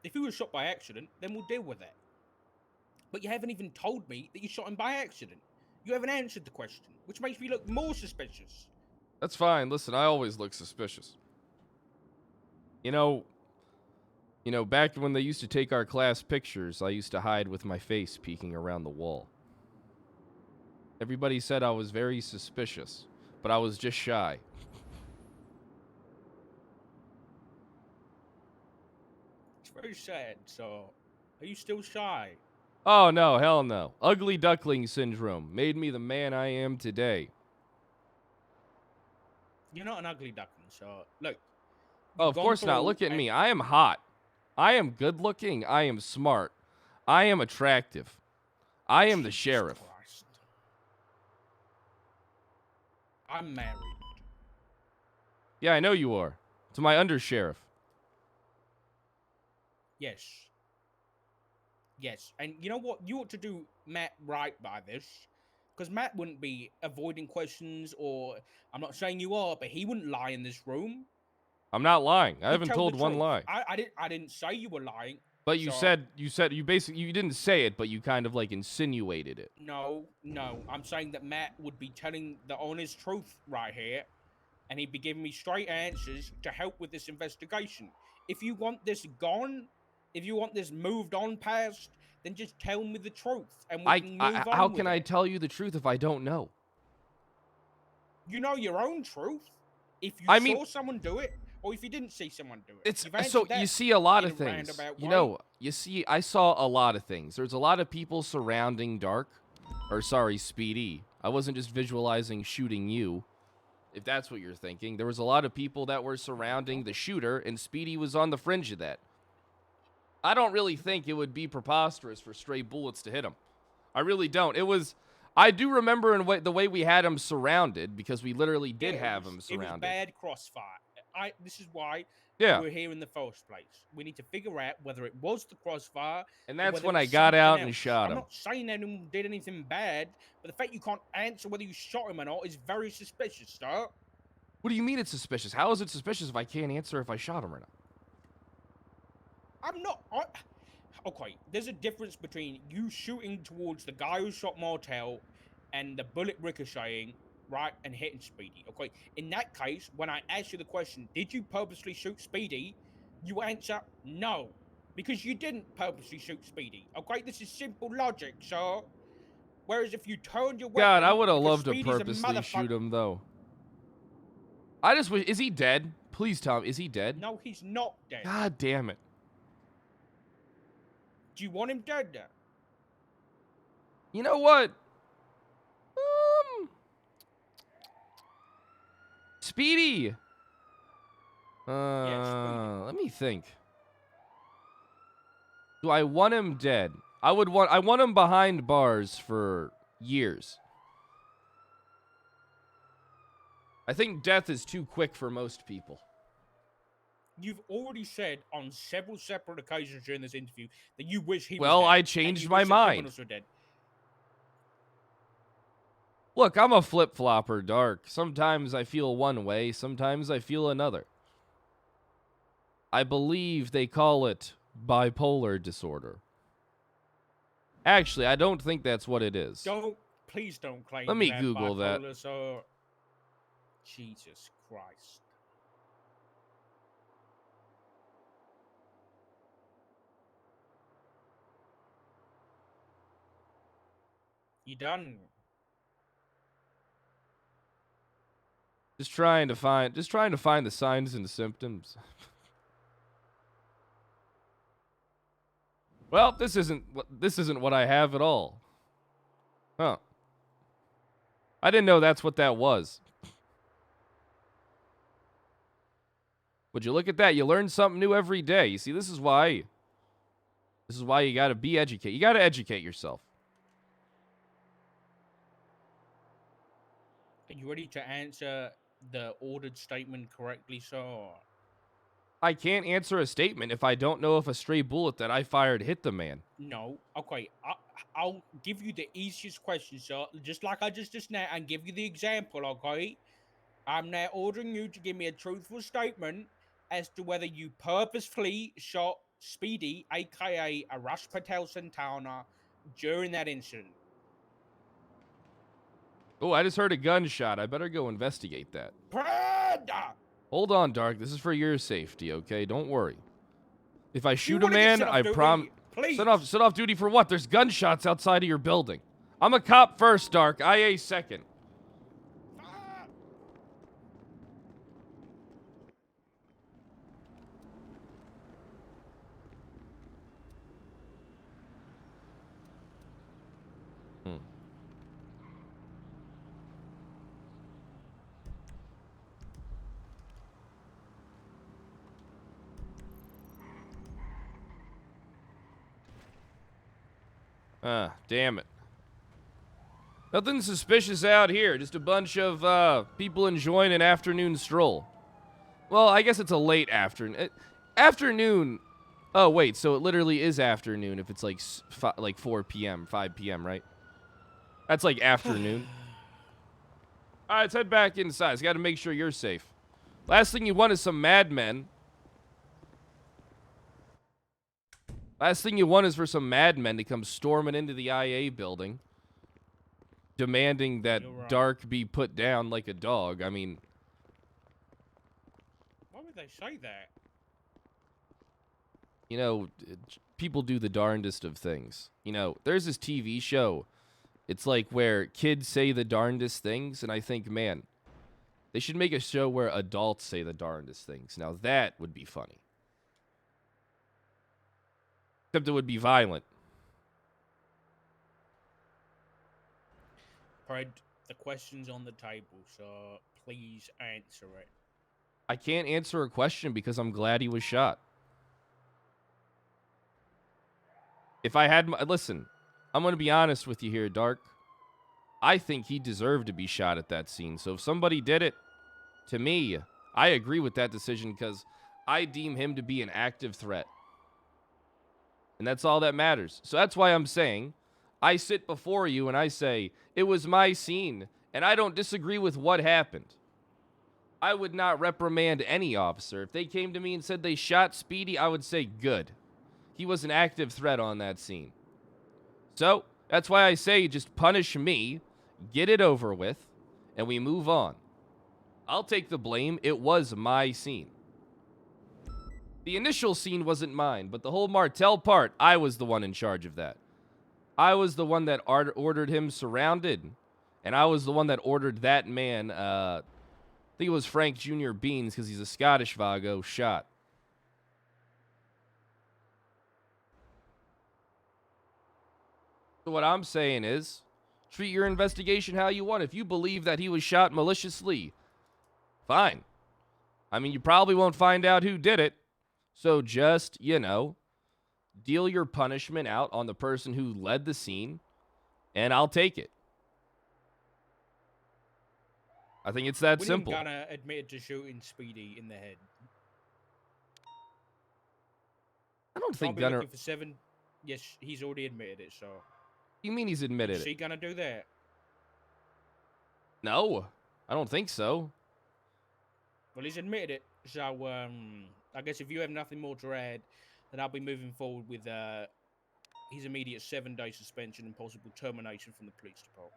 If he was shot by accident, then we'll deal with that. But you haven't even told me that you shot him by accident. You haven't answered the question, which makes me look more suspicious. That's fine. Listen, I always look suspicious. You know, back when they used to take our class pictures, I used to hide with my face peeking around the wall. Everybody said I was very suspicious, but I was just shy. It's very sad, so... Are you still shy? Oh, no, hell no. Ugly duckling syndrome made me the man I am today. You're not an ugly duckling, so... Look. Oh, you've of gone course not. through Look at and- me. I am hot. I am good looking. I am smart. I am attractive. I am the Jesus sheriff. Christ. I'm married. Yeah, I know you are. To my undersheriff. Yes. Yes. And you know what? You ought to do Matt right by this. Because Matt wouldn't be avoiding questions or... I'm not saying you are, but he wouldn't lie in this room. I'm not lying. I He'd haven't tell told the one truth. lie. I didn't say you were lying. But you so- said you basically, you didn't say it, but you kind of like insinuated it. No. I'm saying that Matt would be telling the honest truth right here. And he'd be giving me straight answers to help with this investigation. If you want this gone, if you want this moved on past, then just tell me the truth. And we can move on How with can I it. tell you the truth if I don't know? You know your own truth. If you I mean- saw someone do it, or if you didn't see someone do it. It's You've answered so that you see a lot in of a things. roundabout You way. know, you see, I saw a lot of things. There's a lot of people surrounding Dark, or sorry, Speedy. I wasn't just visualizing shooting you, if that's what you're thinking. There was a lot of people that were surrounding the shooter, and Speedy was on the fringe of that. I don't really think it would be preposterous for stray bullets to hit him. I really don't. It was. I do remember the way we had him surrounded, because we literally did Yeah, have it him was surrounded. bad crossfire. This is why Yeah, we're here in the first place. We need to figure out whether it was the crossfire. and or that's whether when it I was got something out and else. shot I'm him. not saying anyone did anything bad, but the fact you can't answer whether you shot him or not is very suspicious, sir. What do you mean it's suspicious? How is it suspicious if I can't answer if I shot him or not? I'm not. Okay, there's a difference between you shooting towards the guy who shot Martel and the bullet ricocheting, right, and hitting Speedy. Okay, in that case, when I ask you the question, did you purposely shoot Speedy? You answer no, because you didn't purposely shoot Speedy. Okay, this is simple logic, sir. Whereas if you turned your God, weapon, I would have because loved to Speedy's a purposely shoot motherfucker- him, though. I just wish... Is he dead? Please tell me. Is he dead? No, he's not dead. God damn it. Do you want him dead? You know what? Speedy. Speedy. Let me think. Do I want him dead? I want him behind bars for years. I think death is too quick for most people. You've already said on several separate occasions during this interview that you wish he was Well, dead. I and changed you my wish that mind. criminals were dead. Look, I'm a flip-flopper, Dark. Sometimes I feel one way, sometimes I feel another. I believe they call it bipolar disorder. Actually, I don't think that's what it is. Please don't claim Let me you have Google that. bipolar, so... Jesus Christ. You done? Just trying to find the signs and symptoms. Well, this isn't what I have at all. Huh. I didn't know that's what that was. Would you look at that? You learn something new every day. You see, this is why you got to be educated. You got to educate yourself. Are you ready to answer the ordered statement correctly, sir? I can't answer a statement if I don't know if a stray bullet that I fired hit the man. No. Okay. I'll give you the easiest question, sir. Just like I just now, and give you the example, okay? I'm now ordering you to give me a truthful statement as to whether you purposefully shot Speedy, aka Arash Patel Santana, during that incident. Oh, I just heard a gunshot. I better go investigate that. Brother! Hold on, Dark. This is for your safety, okay? Don't worry. If I You shoot a wanna get man, sent off I duty? promise... Please. Set off duty for what? There's gunshots outside of your building. I'm a cop first, Dark. IA second. Damn it. Nothing suspicious out here. Just a bunch of people enjoying an afternoon stroll. Well, I guess it's a late afternoon. Afternoon. Oh, wait. So it literally is afternoon if it's like 4 p.m., 5 p.m., right? That's like afternoon. All right, let's head back inside. It's got to make sure you're safe. Last thing you want is some madmen. Last thing you want is for some madmen to come storming into the IA building, demanding that Dark be put down like a dog. I mean... Why would they say that? You know, people do the darndest of things. You know, there's this TV show. It's like where kids say the darndest things, and I think, man, they should make a show where adults say the darndest things. Now, that would be funny. Except it would be violent. Fred, the question's on the table, so please answer it. I can't answer a question because I'm glad he was shot. If I had... Listen, I'm going to be honest with you here, Dark. I think he deserved to be shot at that scene. So if somebody did it, to me, I agree with that decision because I deem him to be an active threat. And that's all that matters. So that's why I'm saying, I sit before you and I say, it was my scene, and I don't disagree with what happened. I would not reprimand any officer. If they came to me and said they shot Speedy, I would say, good. He was an active threat on that scene. So, that's why I say, just punish me, get it over with, and we move on. I'll take the blame. It was my scene. The initial scene wasn't mine, but the whole Martel part, I was the one in charge of that. I was the one that ordered him surrounded. And I was the one that ordered that man, I think it was Frank Jr. Beans, because he's a Scottish Vago, shot. So what I'm saying is, treat your investigation how you want. If you believe that he was shot maliciously, fine. I mean, you probably won't find out who did it. So just, you know, deal your punishment out on the person who led the scene, and I'll take it. I think it's that simple. Gunner admitted to shooting Speedy in the head. I don't think I'll be Gunner... looking for 7. Yes, he's already admitted it, so... You mean he's admitted Is it? he gonna do that? No, I don't think so. Well, he's admitted it, so I guess if you have nothing more to add, then I'll be moving forward with his immediate 7-day suspension and possible termination from the police department.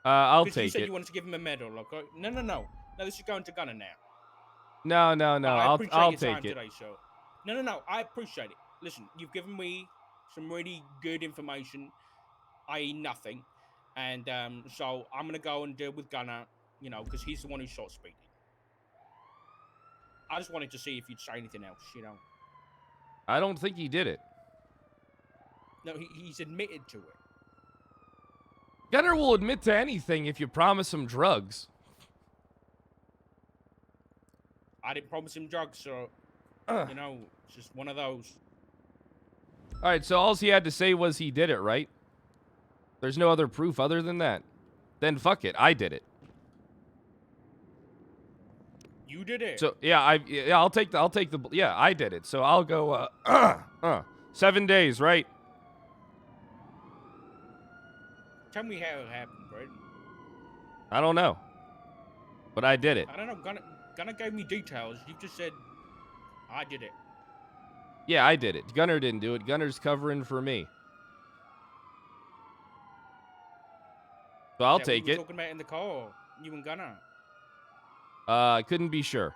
I'll Because take you said it. you wanted to give him a medal, okay? No. No, this is going to Gunner now. No. I I'll appreciate your take time it. today, so. No. I appreciate it. Listen, you've given me some really good information, i.e. nothing. And so I'm going to go and deal with Gunner, you know, because he's the one who shot Speedy. I just wanted to see if you'd say anything else, you know. I don't think he did it. No, he's admitted to it. Gunner will admit to anything if you promise him drugs. I didn't promise him drugs, so, you know, it's just one of those. All right, so all he had to say was he did it, right? There's no other proof other than that. Then fuck it, I did it. You did it. So yeah, I'll take the yeah, I did it. So I'll go 7 days, right? Tell me how it happened, Brad. I don't know. But I did it. I don't know. Gunner gave me details. You just said, I did it. Yeah, I did it. Gunner didn't do it. Gunner's covering for me. So I'll Is that what take you it. were talking about in the car, you and Gunner. I couldn't be sure.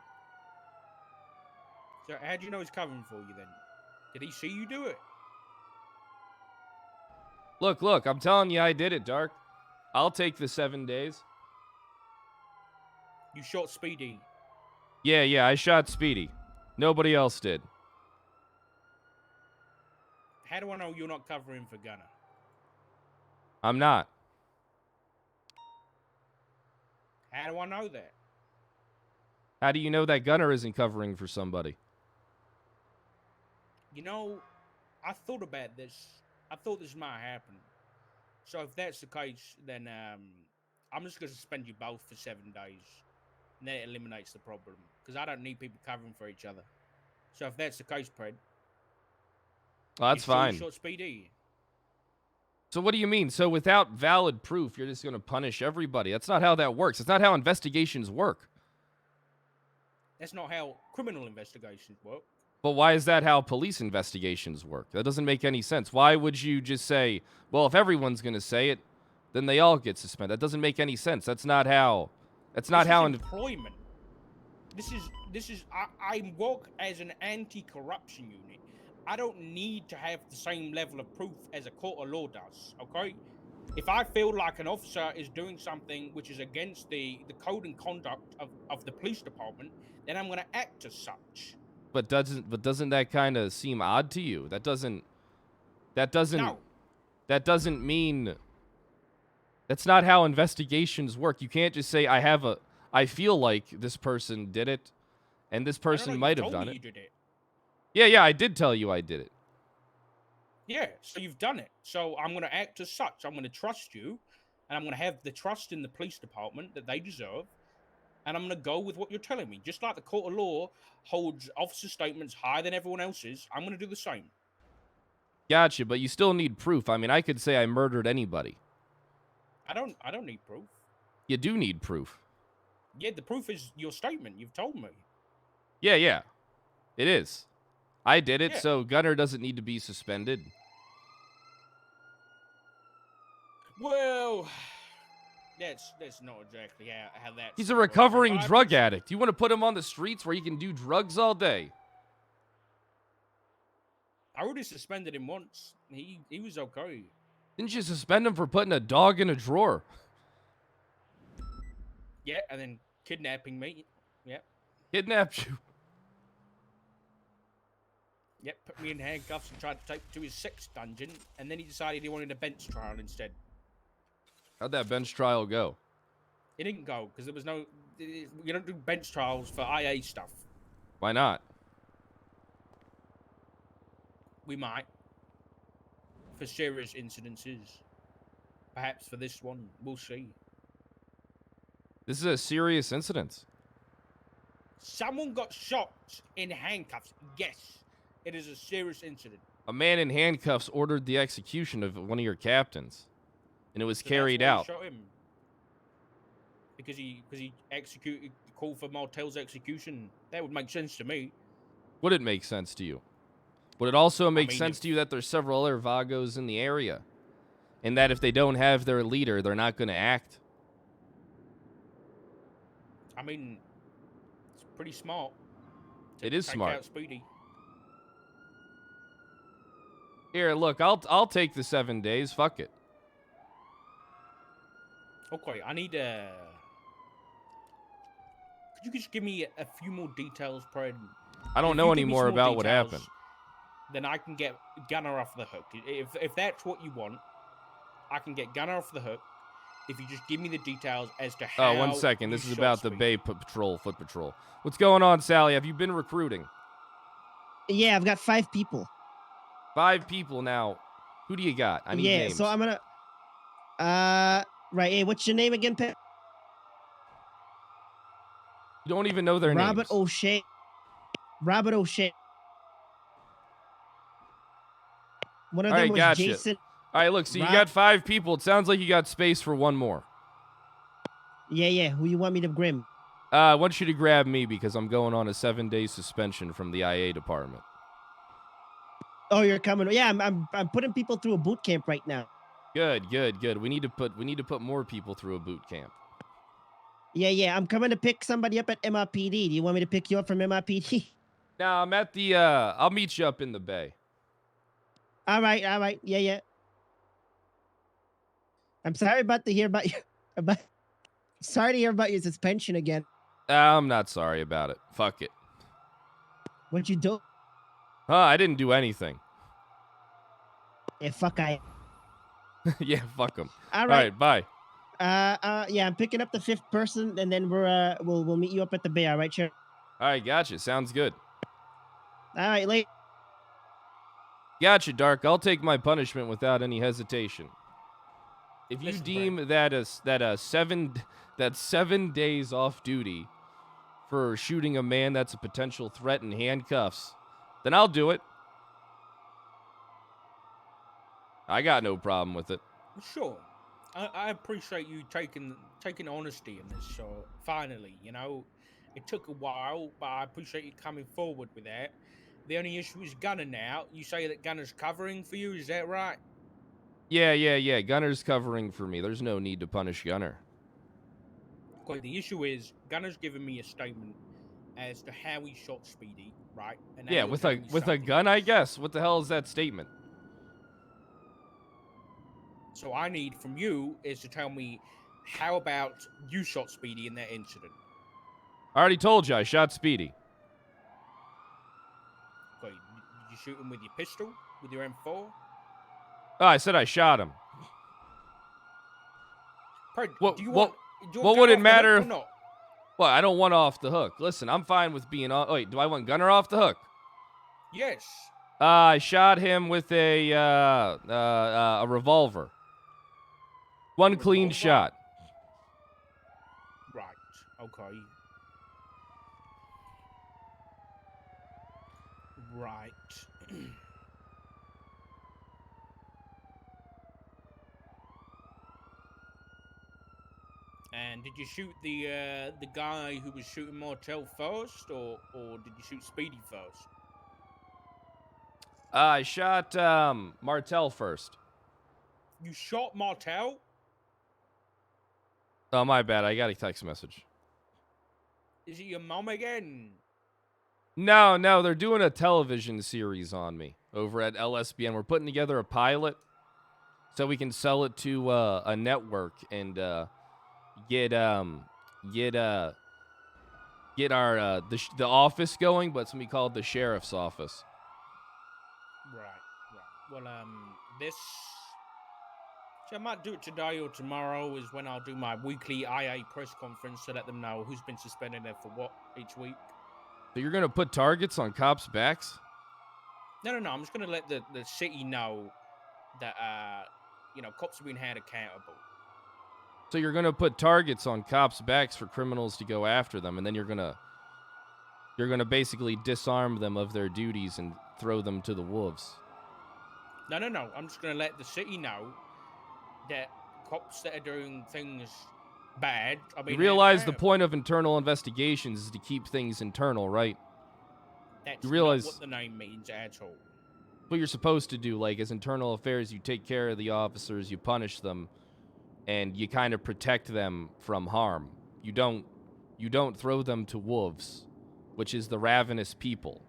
So how do you know he's covering for you then? Did he see you do it? Look, I'm telling you I did it, Dark. I'll take the 7 days. You shot Speedy. Yeah, I shot Speedy. Nobody else did. How do I know you're not covering for Gunner? I'm not. How do I know that? How do you know that Gunner isn't covering for somebody? You know, I thought about this. I thought this might happen. So if that's the case, then I'm just going to suspend you both for 7 days. And that eliminates the problem. Because I don't need people covering for each other. So if that's the case, Pred. Well, that's fine. Short Speedy. So what do you mean? So without valid proof, you're just going to punish everybody? That's not how that works. It's not how investigations work. That's not how criminal investigations work. But why is that how police investigations work? That doesn't make any sense. Why would you just say, well, if everyone's going to say it, then they all get suspended? That doesn't make any sense. That's not how. That's not how. Employment. This is. I work as an anti-corruption unit. I don't need to have the same level of proof as a court of law does. Okay. If I feel like an officer is doing something which is against the code and conduct of the police department, then I'm going to act as such. But doesn't that kind of seem odd to you? That doesn't mean. That's not how investigations work. You can't just say I feel like this person did it, and this person might have done it. You did it. Yeah, I did tell you I did it. Yeah, so you've done it. So I'm going to act as such. I'm going to trust you, and I'm going to have the trust in the police department that they deserve, and I'm going to go with what you're telling me. Just like the court of law holds officer statements higher than everyone else's, I'm going to do the same. Gotcha, but you still need proof. I mean, I could say I murdered anybody. I don't need proof. You do need proof. Yeah, the proof is your statement. You've told me. Yeah. It is. I did it, Yeah. so Gunner doesn't need to be suspended. Well, that's not exactly how that. He's a recovering drug addict. You want to put him on the streets where he can do drugs all day? I already suspended him once. He was okay. Didn't you suspend him for putting a dog in a drawer? Yeah, and then kidnapping me. Yep. Kidnapped you. Yep, put me in handcuffs and tried to take me to his sex dungeon, and then he decided he wanted a bench trial instead. How'd that bench trial go? It didn't go because there was no. You don't do bench trials for IA stuff. Why not? We might for serious incidences. Perhaps for this one, we'll see. This is a serious incident. Someone got shot in handcuffs. Yes, it is a serious incident. A man in handcuffs ordered the execution of one of your captains, and it was So carried that's why out. Shot him. Because he executed called for Martel's execution. That would make sense to me. Would it make sense to you? Would it also make mean, sense if- to you that there's several other Vagos in the area, and that if they don't have their leader, they're not going to act? I mean, it's pretty smart. to It is take smart. out Speedy. Here, look, I'll take the 7 days. Fuck it. Okay, I need Could you just give me a few more details, Pred? I don't If know you any give me more some about what details, happened. Then I can get Gunner off the hook. If that's what you want, I can get Gunner off the hook. If you just give me the details as to how. Oh, 1 second. you This is shot about the Speedy. Bay Patrol, Foot Patrol. What's going on, Sally? Have you been recruiting? Yeah, I've got 5 people. 5 people now. Who do you got? I need Yeah, names. so I'm gonna. Right. Hey, what's your name again, Pet? You don't even know their Robert names. O'Shea. Robert O'Shea. One of All them right, was gotcha. Jason. All right, look, so you Rob- got 5 people. It sounds like you got space for one more. Yeah. Who you want me to grim? I want you to grab me because I'm going on a 7-day suspension from the IA department. Oh, you're coming. Yeah, I'm putting people through a boot camp right now. Good. We need to put more people through a boot camp. Yeah. I'm coming to pick somebody up at MRPD. Do you want me to pick you up from MRPD? Now I'm at the. I'll meet you up in the bay. All right. Yeah. I'm sorry about to hear about you. Sorry to hear about your suspension again. I'm not sorry about it. Fuck it. What you do? I didn't do anything. Yeah, fuck I. Yeah, fuck them. All All right. right, bye. Yeah, I'm picking up the 5th person, and then we'll meet you up at the bay. All right, sure. All right, gotcha. Sounds good. All right, late. Gotcha, Dark. I'll take my punishment without any hesitation. If you Listen, deem that 7 days off duty for shooting a man that's a potential threat in handcuffs, then I'll do it. I got no problem with it. Sure. I appreciate you taking honesty in this. So finally, it took a while, but I appreciate you coming forward with that. The only issue is Gunner now. You say that Gunner's covering for you. Is that right? Yeah. Gunner's covering for me. There's no need to punish Gunner. Okay, the issue is Gunner's given me a statement as to how he shot Speedy, right? And now Yeah, you're with telling me a something gun, I else. guess. What the hell is that statement? So I need from you is to tell me how about you shot Speedy in that incident. I already told you I shot Speedy. Okay, did you shoot him with your pistol, with your M4? Oh, I said I shot him. What- Do you what- want, do you what want would Gunner it off the matter hook if- or not? Well, I don't want off the hook. Listen, I'm fine with being on. Wait, do I want Gunner off the hook? Yes. I shot him with a revolver. One clean Revolver? shot. Right. Okay. Right. And did you shoot the guy who was shooting Martel first, or did you shoot Speedy first? I shot Martel first. You shot Martel? Oh, my bad. I got a text message. Is it your mom again? No, no, they're doing a television series on me over at LSBN. We're putting together a pilot so we can sell it to a network and get our the office going, but it's gonna be called the sheriff's office. Right. Well, this. So I might do it today or tomorrow is when I'll do my weekly IA press conference to let them know who's been suspended and for what each week. So you're gonna put targets on cops' backs? No. I'm just gonna let the city know that cops are being held accountable. So you're gonna put targets on cops' backs for criminals to go after them, and then you're gonna basically disarm them of their duties and throw them to the wolves. No. I'm just gonna let the city know that cops that are doing things bad. I mean, You realize the point of internal investigations is to keep things internal, right? That's you realize not what the name means at all. What you're supposed to do, like as internal affairs, you take care of the officers, you punish them, and you kind of protect them from harm. You don't throw them to wolves, which is the ravenous people.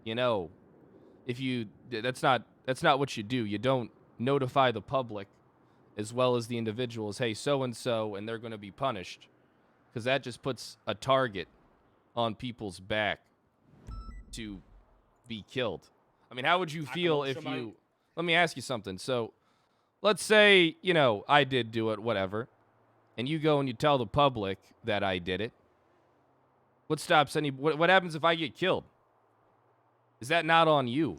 You know, that's not what you do. You don't notify the public as well as the individuals, hey, so-and-so, and they're going to be punished. Because that just puts a target on people's back to be killed. I mean, how would you feel if you... Let me ask you something. So, let's say, I did do it, whatever, and you go and you tell the public that I did it. What stops any... What happens if I get killed? Is that not on you?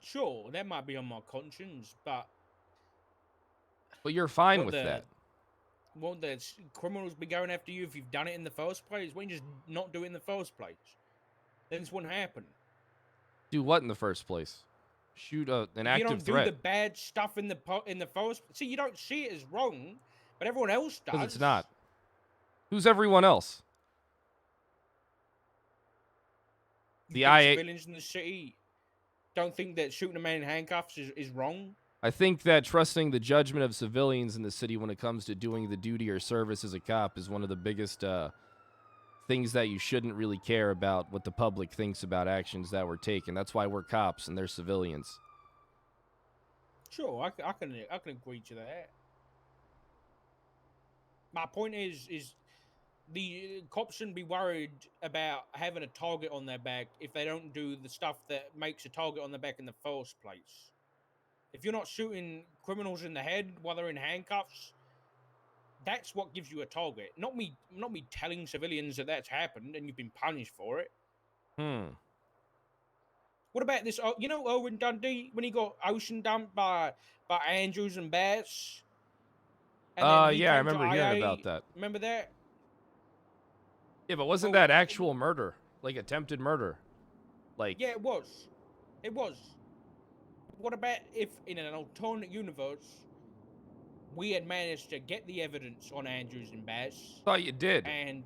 Sure, that might be on my conscience, but you're fine with that. Won't the criminals be going after you if you've done it in the first place? Why don't you just not do it in the first place? Then this wouldn't happen. Do what in the first place? Shoot an active threat. You don't do the bad stuff in the first. See, you don't see it as wrong, but everyone else does. Because it's not. Who's everyone else? The IA civilians in the city don't think that shooting a man in handcuffs is wrong. I think that trusting the judgment of civilians in the city when it comes to doing the duty or service as a cop is one of the biggest things that you shouldn't really care about what the public thinks about actions that were taken. That's why we're cops and they're civilians. Sure, I can agree to that. My point is the cops shouldn't be worried about having a target on their back if they don't do the stuff that makes a target on their back in the first place. If you're not shooting criminals in the head while they're in handcuffs, that's what gives you a target. Not me telling civilians that that's happened and you've been punished for it. What about this? Owen Dundee when he got ocean dumped by Andrews and Bass? Yeah, I remember hearing about that. Remember that? Yeah, but wasn't that actual murder? Like attempted murder? Yeah, it was. It was. What about if in an alternate universe we had managed to get the evidence on Andrews and Bass? Thought you did. And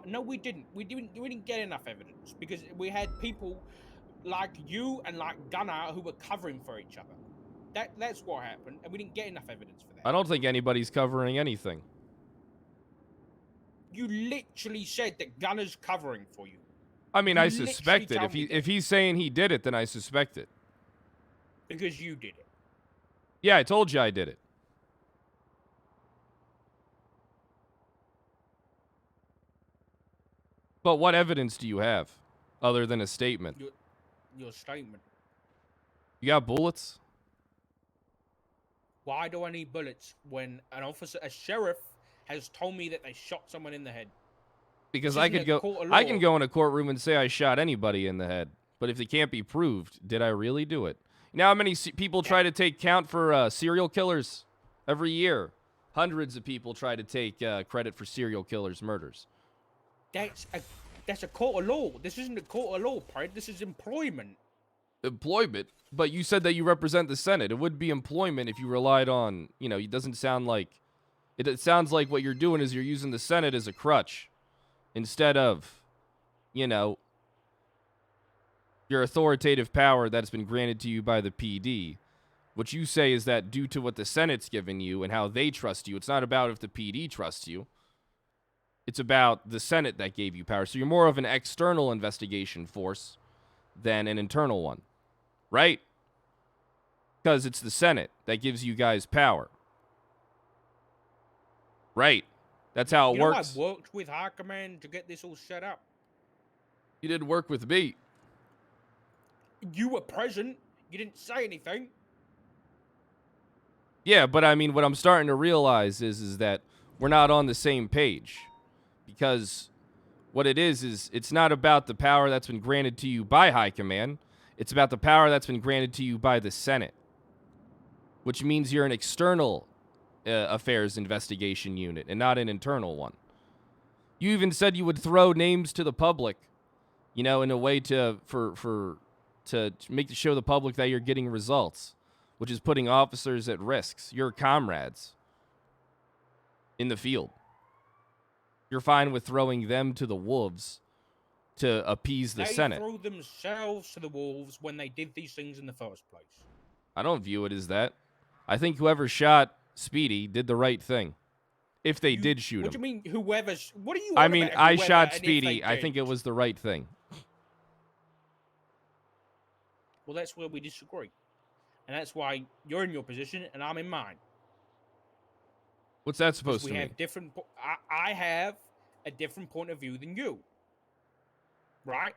no, we didn't. We didn't get enough evidence because we had people like you and like Gunnar who were covering for each other. That's what happened, and we didn't get enough evidence for that. I don't think anybody's covering anything. You literally said that Gunnar's covering for you. I mean, I suspect it. If he's saying he did it, then I suspect it. Because you did it. Yeah, I told you I did it. But what evidence do you have other than a statement? Your statement. You got bullets? Why do I need bullets when a sheriff has told me that they shot someone in the head? Because I can go in a courtroom and say I shot anybody in the head. But if it can't be proved, did I really do it? You know how many people try to take count for serial killers every year? Hundreds of people try to take credit for serial killers' murders. That's a court of law. This isn't a court of law, Pred. This is employment. Employment? But you said that you represent the Senate. It would be employment if you relied on, it doesn't sound like... It sounds like what you're doing is you're using the Senate as a crutch instead of, your authoritative power that's been granted to you by the PD. What you say is that due to what the Senate's given you and how they trust you, it's not about if the PD trusts you. It's about the Senate that gave you power. So you're more of an external investigation force than an internal one, right? Because it's the Senate that gives you guys power. Right. That's how it works. I worked with High Command to get this all set up. You did work with me. You were present. You didn't say anything. Yeah, but I mean, what I'm starting to realize is that we're not on the same page. Because what it is it's not about the power that's been granted to you by High Command. It's about the power that's been granted to you by the Senate. Which means you're an external affairs investigation unit and not an internal one. You even said you would throw names to the public, you know, in a way to show the public that you're getting results, which is putting officers at risks, your comrades in the field. You're fine with throwing them to the wolves to appease the Senate. They threw themselves to the wolves when they did these things in the first place. I don't view it as that. I think whoever shot Speedy did the right thing. If they did shoot him. What do you mean, whoever's... What are you I on mean, about, I whoever, shot and if Speedy. they I think it did? was the right thing. Well, that's where we disagree. And that's why you're in your position and I'm in mine. What's that supposed We to have mean? different... I have a different point of view than you. Right?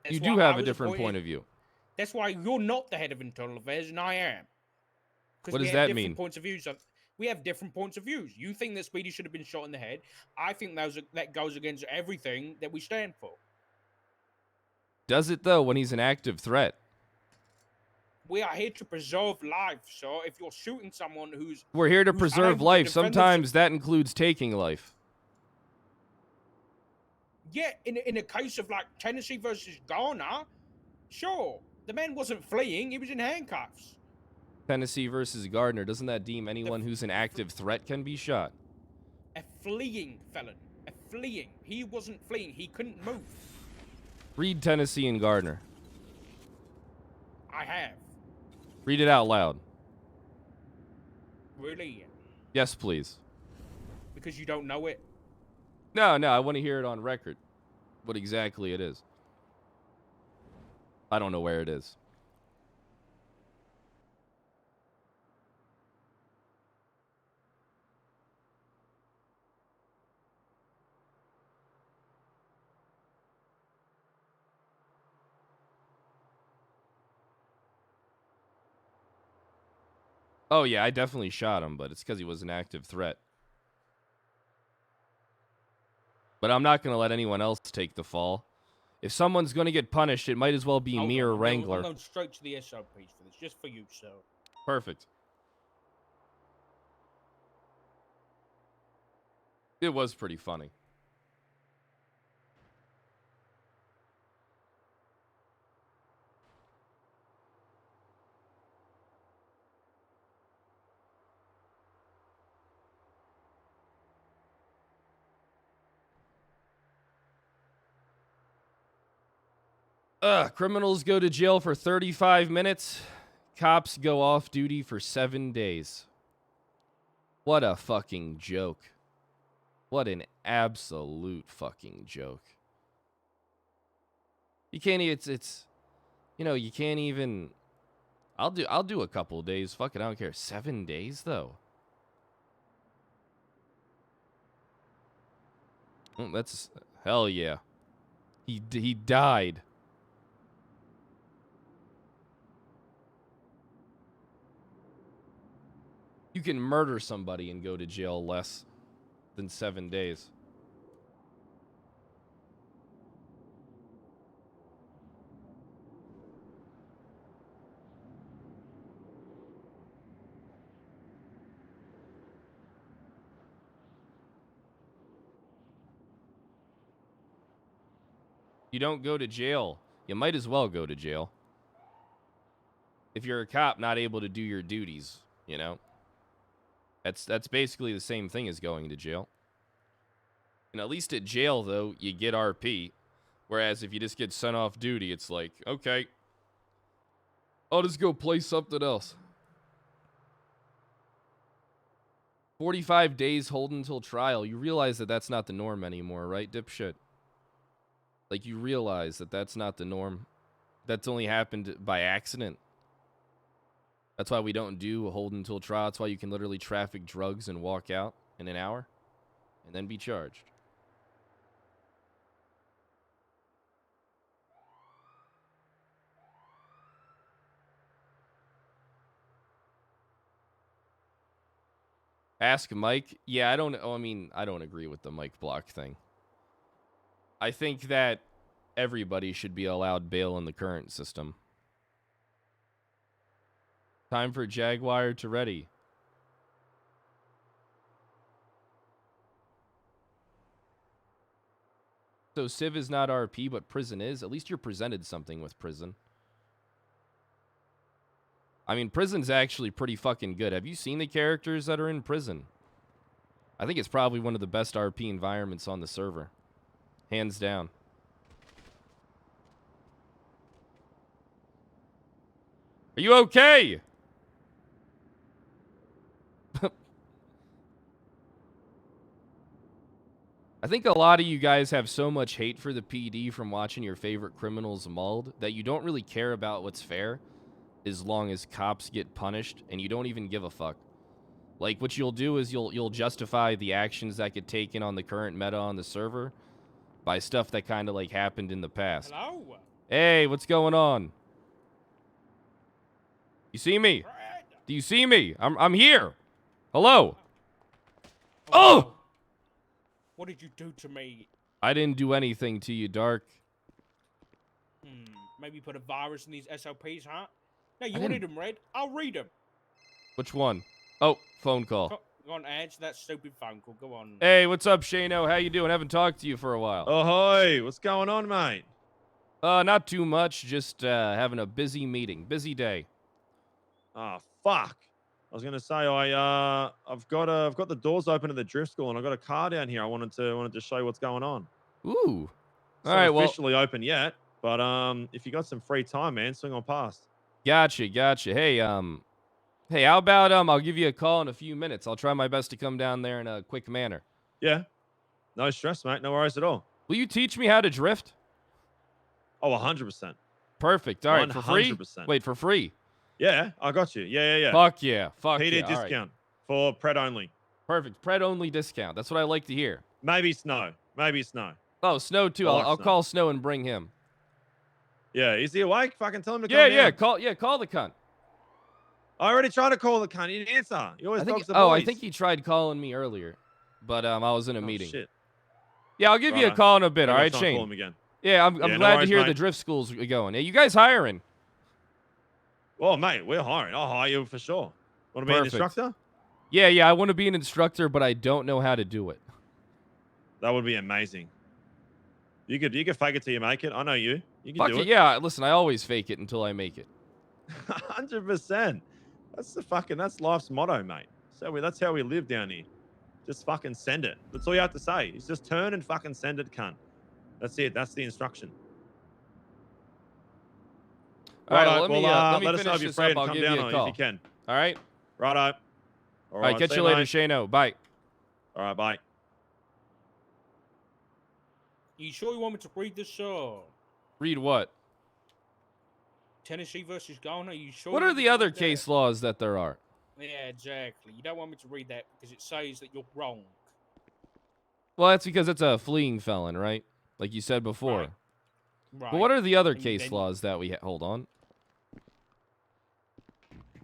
That's You why do I have a was different appointed- point of view. That's why you're not the head of internal affairs and I am. What does we have that different mean? Points of views. We have different points of views. You think that Speedy should have been shot in the head. I think that goes against everything that we stand for. Does it, though, when he's an active threat? We are here to preserve life, so if you're shooting someone who's... We're here to who's preserve unable to life. defend Sometimes that includes taking life. Yeah, in a case of like Tennessee versus Garner, sure. The man wasn't fleeing, he was in handcuffs. Tennessee versus Gardner. Doesn't that deem anyone who's an active threat can be shot? A fleeing felon. A fleeing. He wasn't fleeing, he couldn't move. Read Tennessee and Gardner. I have. Read it out loud. Really? Yes, please. Because you don't know it? No, I want to hear it on record. What exactly it is. I don't know where it is. Oh, yeah, I definitely shot him, but it's because he was an active threat. But I'm not going to let anyone else take the fall. If someone's going to get punished, it might as well be me or Wrangler. I'm going straight to the SOPs for this, just for you, sir. Perfect. It was pretty funny. Criminals go to jail for 35 minutes. Cops go off duty for 7 days. What a fucking joke. What an absolute fucking joke. You can't, it's, you know, you can't even, I'll do a couple of days. Fuck it, I don't care. 7 days, though. Oh, that's, hell yeah. He died. You can murder somebody and go to jail less than 7 days. You don't go to jail. You might as well go to jail. If you're a cop not able to do your duties, you know? That's basically the same thing as going to jail. And at least at jail, though, you get RP. Whereas if you just get sent off duty, it's like, okay, I'll just go play something else. 45 days hold until trial. You realize that that's not the norm anymore, right, dipshit? Like, you realize that that's not the norm. That's only happened by accident. That's why we don't do a hold until trial. That's why you can literally traffic drugs and walk out in an hour and then be charged. Ask Mike. Yeah, I don't agree with the Mike block thing. I think that everybody should be allowed bail in the current system. Time for Jaguar to ready. So Civ is not RP, but prison is. At least you're presented something with prison. I mean, prison's actually pretty fucking good. Have you seen the characters that are in prison? I think it's probably one of the best RP environments on the server. Hands down. Are you okay? I think a lot of you guys have so much hate for the PD from watching your favorite criminals mauled that you don't really care about what's fair as long as cops get punished and you don't even give a fuck. Like, what you'll do is you'll justify the actions that get taken on the current meta on the server by stuff that kind of like happened in the past. Hello? Hey, what's going on? You see me? Fred? Do you see me? I'm here. Hello. Oh! What did you do to me? I didn't do anything to you, Dark. Maybe put a virus in these SOPs, huh? No, you I wanted didn't- them read? I'll read them. Which one? Oh, phone call. Go on, answer that stupid phone call. Go on. Hey, what's up, Shano? How you doing? Haven't talked to you for a while. Ahoy! What's going on, mate? Not too much. Just having a busy meeting. Busy day. Oh, fuck. I was gonna say I've got the doors open at the drift school and I've got a car down here. I wanted to show you what's going on. Ooh. It's All not right, well, officially open yet, but if you got some free time, man, swing on past. gotcha. Hey, hey, how about I'll give you a call in a few minutes. I'll try my best to come down there in a quick manner. Yeah. No stress, mate. No worries at all. Will you teach me how to drift? Oh, 100%. Perfect. All right, for free? 100%. Wait, for free? Yeah, I got you. Yeah. Fuck yeah. Fuck PD yeah. All right. discount for Pred only. Perfect. Pred only discount. That's what I like to hear. Maybe Snow. Oh, Snow too. I like I'll Snow. call Snow and bring him. Yeah, is he awake? Fucking tell him to come Yeah. down. Call the cunt. I already tried to call the cunt. He didn't answer. He always talks to I boys. think he tried calling me earlier, but I was in a Oh, meeting. shit. Yeah, I'll give you a Righto. call in a bit. I'm All gonna right, try and call Shane. him again. Yeah, I'm Yeah, no glad to worries, hear the mate. drift school's going. Yeah, you guys hiring? Oh, mate, we're hiring. I'll hire you for sure. Want to be an Perfect. instructor? Yeah. I want to be an instructor, but I don't know how to do it. That would be amazing. You could fake it till you make it. I know you. You can Fuck do it. it. Yeah, listen, I always fake it until I make it. 100%. That's life's motto, mate. So that's how we live down here. Just fucking send it. That's all you have to say. Is just turn and fucking send it, cunt. That's it. That's the instruction. All right, Righto, let me let us know finish if you're this free up. and I'll come give down you a on it call. if you can. All right? Righto. All right, catch see you later, mate. Shano. Bye. All right, bye. You sure you want me to read this? Read what? Tennessee versus Ghana. You sure? What you are want me the to other read that? case laws that there are? Yeah, exactly. You don't want me to read that because it says that you're wrong. Well, that's because it's a fleeing felon, right? Like you said before. Right. But what are the other And case then- laws that we hold on?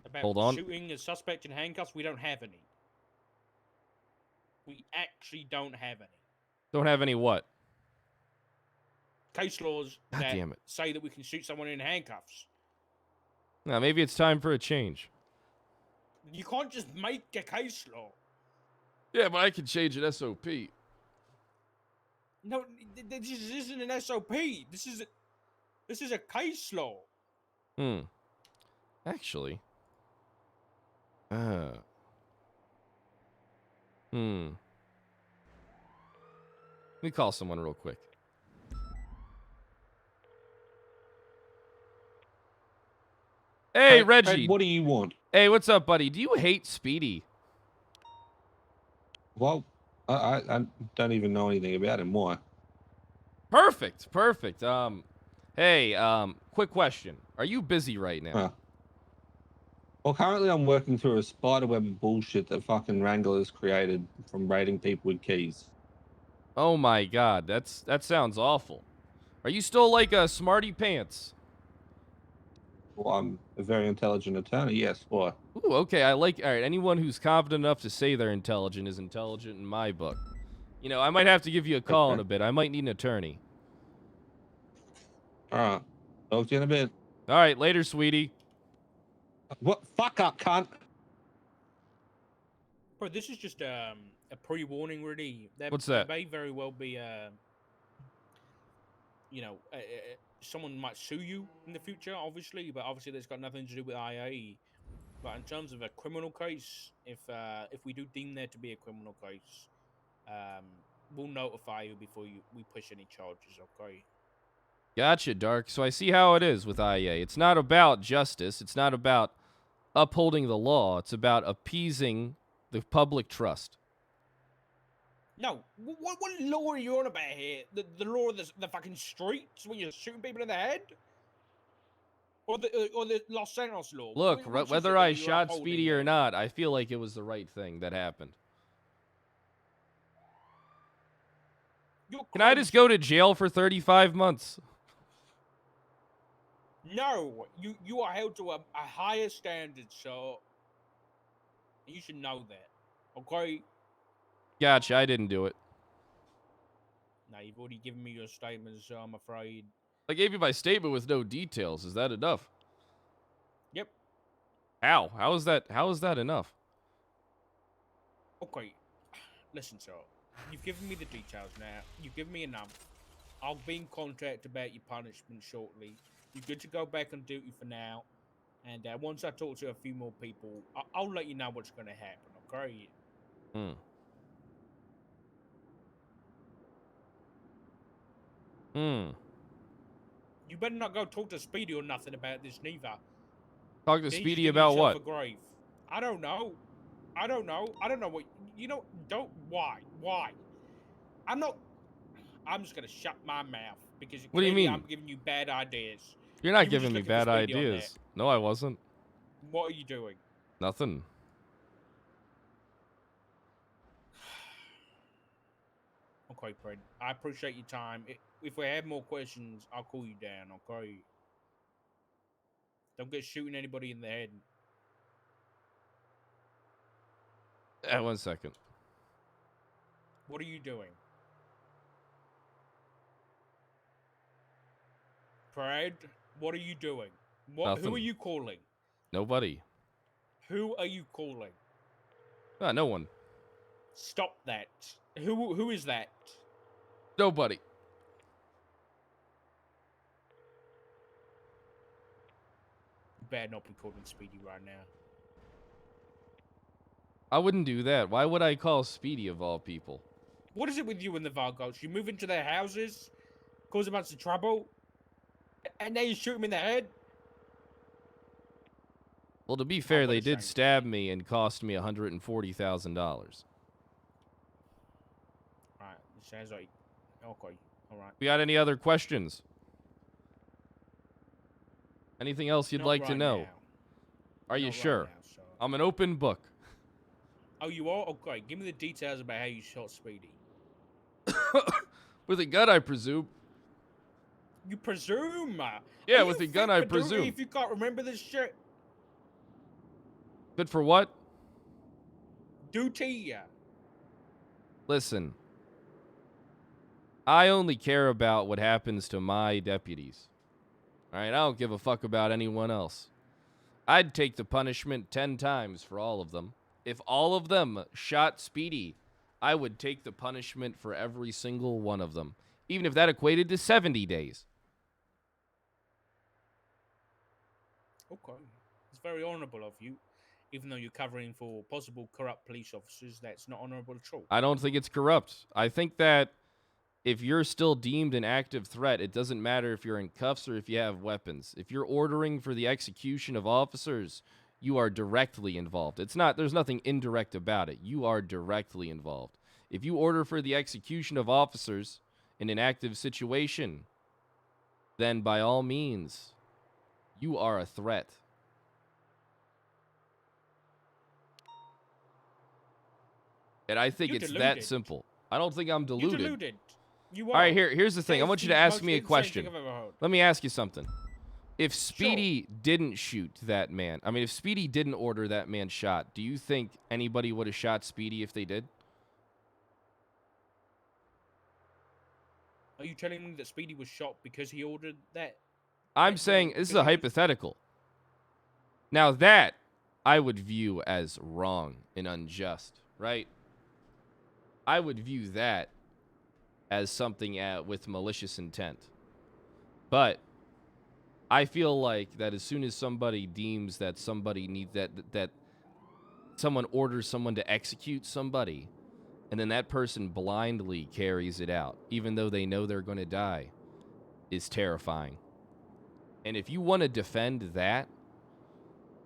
About Hold on. shooting a suspect in handcuffs? We don't have any. We actually don't have any. Don't have any what? Case laws God that damn it. say that we can shoot someone in handcuffs. Now, maybe it's time for a change. You can't just make a case law. Yeah, but I can change an SOP. No, this isn't an SOP. This is a case law. Actually. Let me call someone real quick. Hey, Reggie. What do you want? Hey, what's up, buddy? Do you hate Speedy? Well, I don't even know anything about him. Why? Perfect. Perfect. Hey, quick question. Are you busy right now? Huh. Well, currently I'm working through a spiderweb of bullshit that fucking Wranglers created from raiding people with keys. Oh my god, that sounds awful. Are you still like a smarty pants? Well, I'm a very intelligent attorney. Yes. Why? Ooh, okay, I like. All right, anyone who's confident enough to say they're intelligent is intelligent in my book. You know, I might have to give you a call in Okay. a bit. I might need an attorney. All right. Talk to you in a bit. All right, later, sweetie. What? Fuck up, cunt. Bro, this is just a pre-warning, really. What's there that? may very well be, you know, someone might sue you in the future, obviously, but obviously that's got nothing to do with IA. But in terms of a criminal case, if we do deem there to be a criminal case, we'll notify you before we push any charges. Okay. Gotcha, Dark. So I see how it is with IA. It's not about justice. It's not about upholding the law. It's about appeasing the public trust. No, what law are you on about here? The law of the fucking streets when you're shooting people in the head, or the Los Santos law? Look, Which is whether it I that you're shot upholding Speedy or here? not, I feel like it was the right thing that happened. You're Can I just crazy. go to jail for 35 months? No, you are held to a higher standard, so you should know that. Okay. Gotcha, I didn't do it. Now you've already given me your statement, so I'm afraid. I gave you my statement with no details. Is that enough? Yep. How? How is that enough? Okay. Listen, sir. You've given me the details now. You've given me enough. I'll be in contact about your punishment shortly. You're good to go back on duty for now. And once I talk to a few more people, I'll let you know what's going to happen, okay? Hmm. Hmm. You better not go talk to Speedy or nothing about this, neither. Talk to Then you Speedy dig about yourself what? a grave. I don't know. I don't know what. You know, don't. Why? I'm not. I'm just going to shut my mouth because What do you clearly mean? I'm giving you bad ideas. You're not You were just giving me looking for bad Speedy on that. ideas. No, I wasn't. What are you doing? Nothing. Okay, Fred. I appreciate your time. If we have more questions, I'll call you down, okay? Don't get shooting anybody in the head. 1 second. What are you doing? Fred, what are you doing? Who Nothing. are you calling? Nobody. Who are you calling? No one. Stop that. Who is that? Nobody. You better not be calling Speedy right now. I wouldn't do that. Why would I call Speedy of all people? What is it with you and the Vargos? You move into their houses, cause a bunch of trouble, and now you shoot them in the head? Well, to be fair, what they a did shame. stab me and cost me $140,000. Right, it sounds like... Okay, alright. We got any other questions? Anything else you'd Not like to right know? now. Are you Not right sure? now, so- I'm an open book. Oh, you are? Okay, give me the details about how you shot Speedy. With a gun, I presume. You presume? Yeah, Are with you a gun, fit I for duty presume. If you can't remember this shit, Good for what? duty. Listen. I only care about what happens to my deputies. Alright, I don't give a fuck about anyone else. I'd take the punishment 10 times for all of them. If all of them shot Speedy, I would take the punishment for every single one of them. Even if that equated to 70 days. Okay, it's very honourable of you. Even though you're covering for possible corrupt police officers, that's not honourable at all. I don't think it's corrupt. I think that if you're still deemed an active threat, it doesn't matter if you're in cuffs or if you have weapons. If you're ordering for the execution of officers, you are directly involved. It's not, there's nothing indirect about it. You are directly involved. If you order for the execution of officers in an active situation, then by all means, you are a threat. And I think You're it's that deluded. simple. I don't think I'm You're deluded. deluded. You are. All right, here's the thing. I That want is you to the ask most me a insane question. thing I've ever heard. Let me ask you something. If Speedy didn't shoot that man, I mean, if Speedy didn't order that man shot, do you think anybody would have shot Speedy if they did? Are you telling me that Speedy was shot because he ordered that? I'm saying this is a hypothetical. Now that I would view as wrong and unjust, right? I would view that as something with malicious intent. But I feel like that as soon as somebody deems that somebody needs that someone orders someone to execute somebody, and then that person blindly carries it out, even though they know they're going to die, is terrifying. And if you want to defend that,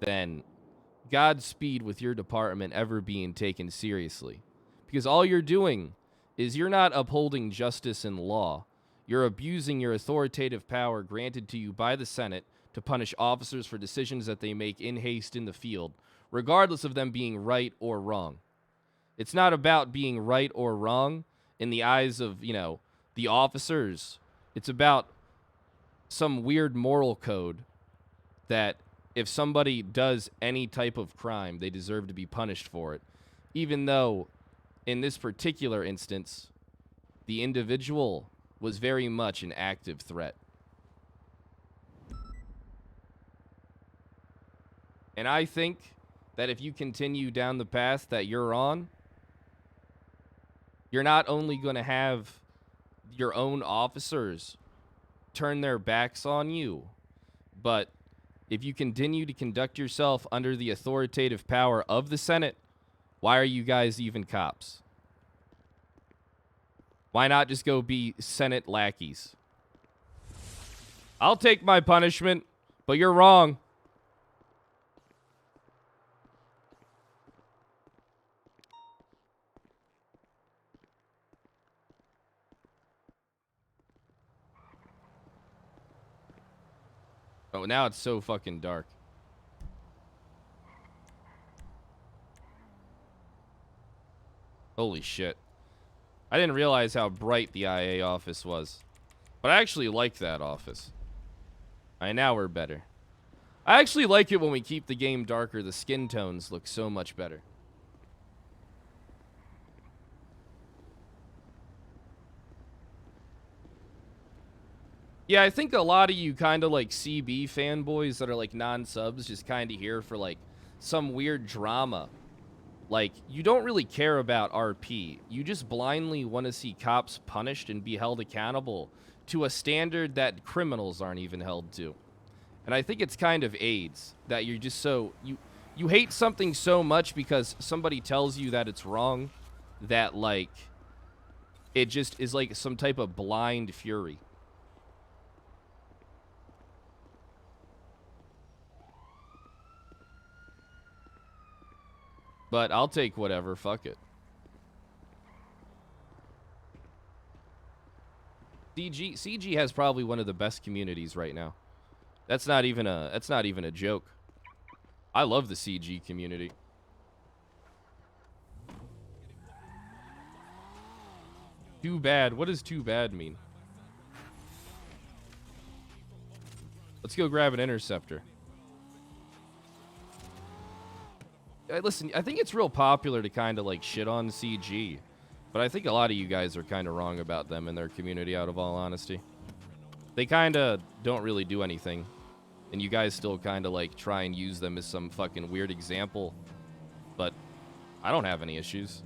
then Godspeed with your department ever being taken seriously. Because all you're doing is you're not upholding justice and law. You're abusing your authoritative power granted to you by the Senate to punish officers for decisions that they make in haste in the field, regardless of them being right or wrong. It's not about being right or wrong in the eyes of, you know, the officers. It's about some weird moral code that if somebody does any type of crime, they deserve to be punished for it. Even though, in this particular instance, the individual was very much an active threat. And I think that if you continue down the path that you're on, you're not only going to have your own officers turn their backs on you, but if you continue to conduct yourself under the authoritative power of the Senate, why are you guys even cops? Why not just go be Senate lackeys? I'll take my punishment, but you're wrong. Oh, now it's so fucking dark. Holy shit. I didn't realize how bright the IA office was. But I actually like that office. Now we're better. I actually like it when we keep the game darker. The skin tones look so much better. Yeah, I think a lot of you kind of like CB fanboys that are like non-subs just kind of here for like some weird drama. Like, you don't really care about RP. You just blindly want to see cops punished and be held accountable to a standard that criminals aren't even held to. And I think it's kind of AIDS that you're just so... You hate something so much because somebody tells you that it's wrong that, like, it just is like some type of blind fury. But I'll take whatever. Fuck it. CG has probably one of the best communities right now. That's not even a joke. I love the CG community. Too bad. What does too bad mean? Let's go grab an interceptor. Listen, I think it's real popular to kind of like shit on CG, but I think a lot of you guys are kind of wrong about them and their community, out of all honesty. They kind of don't really do anything, and you guys still kind of like try and use them as some fucking weird example, but I don't have any issues.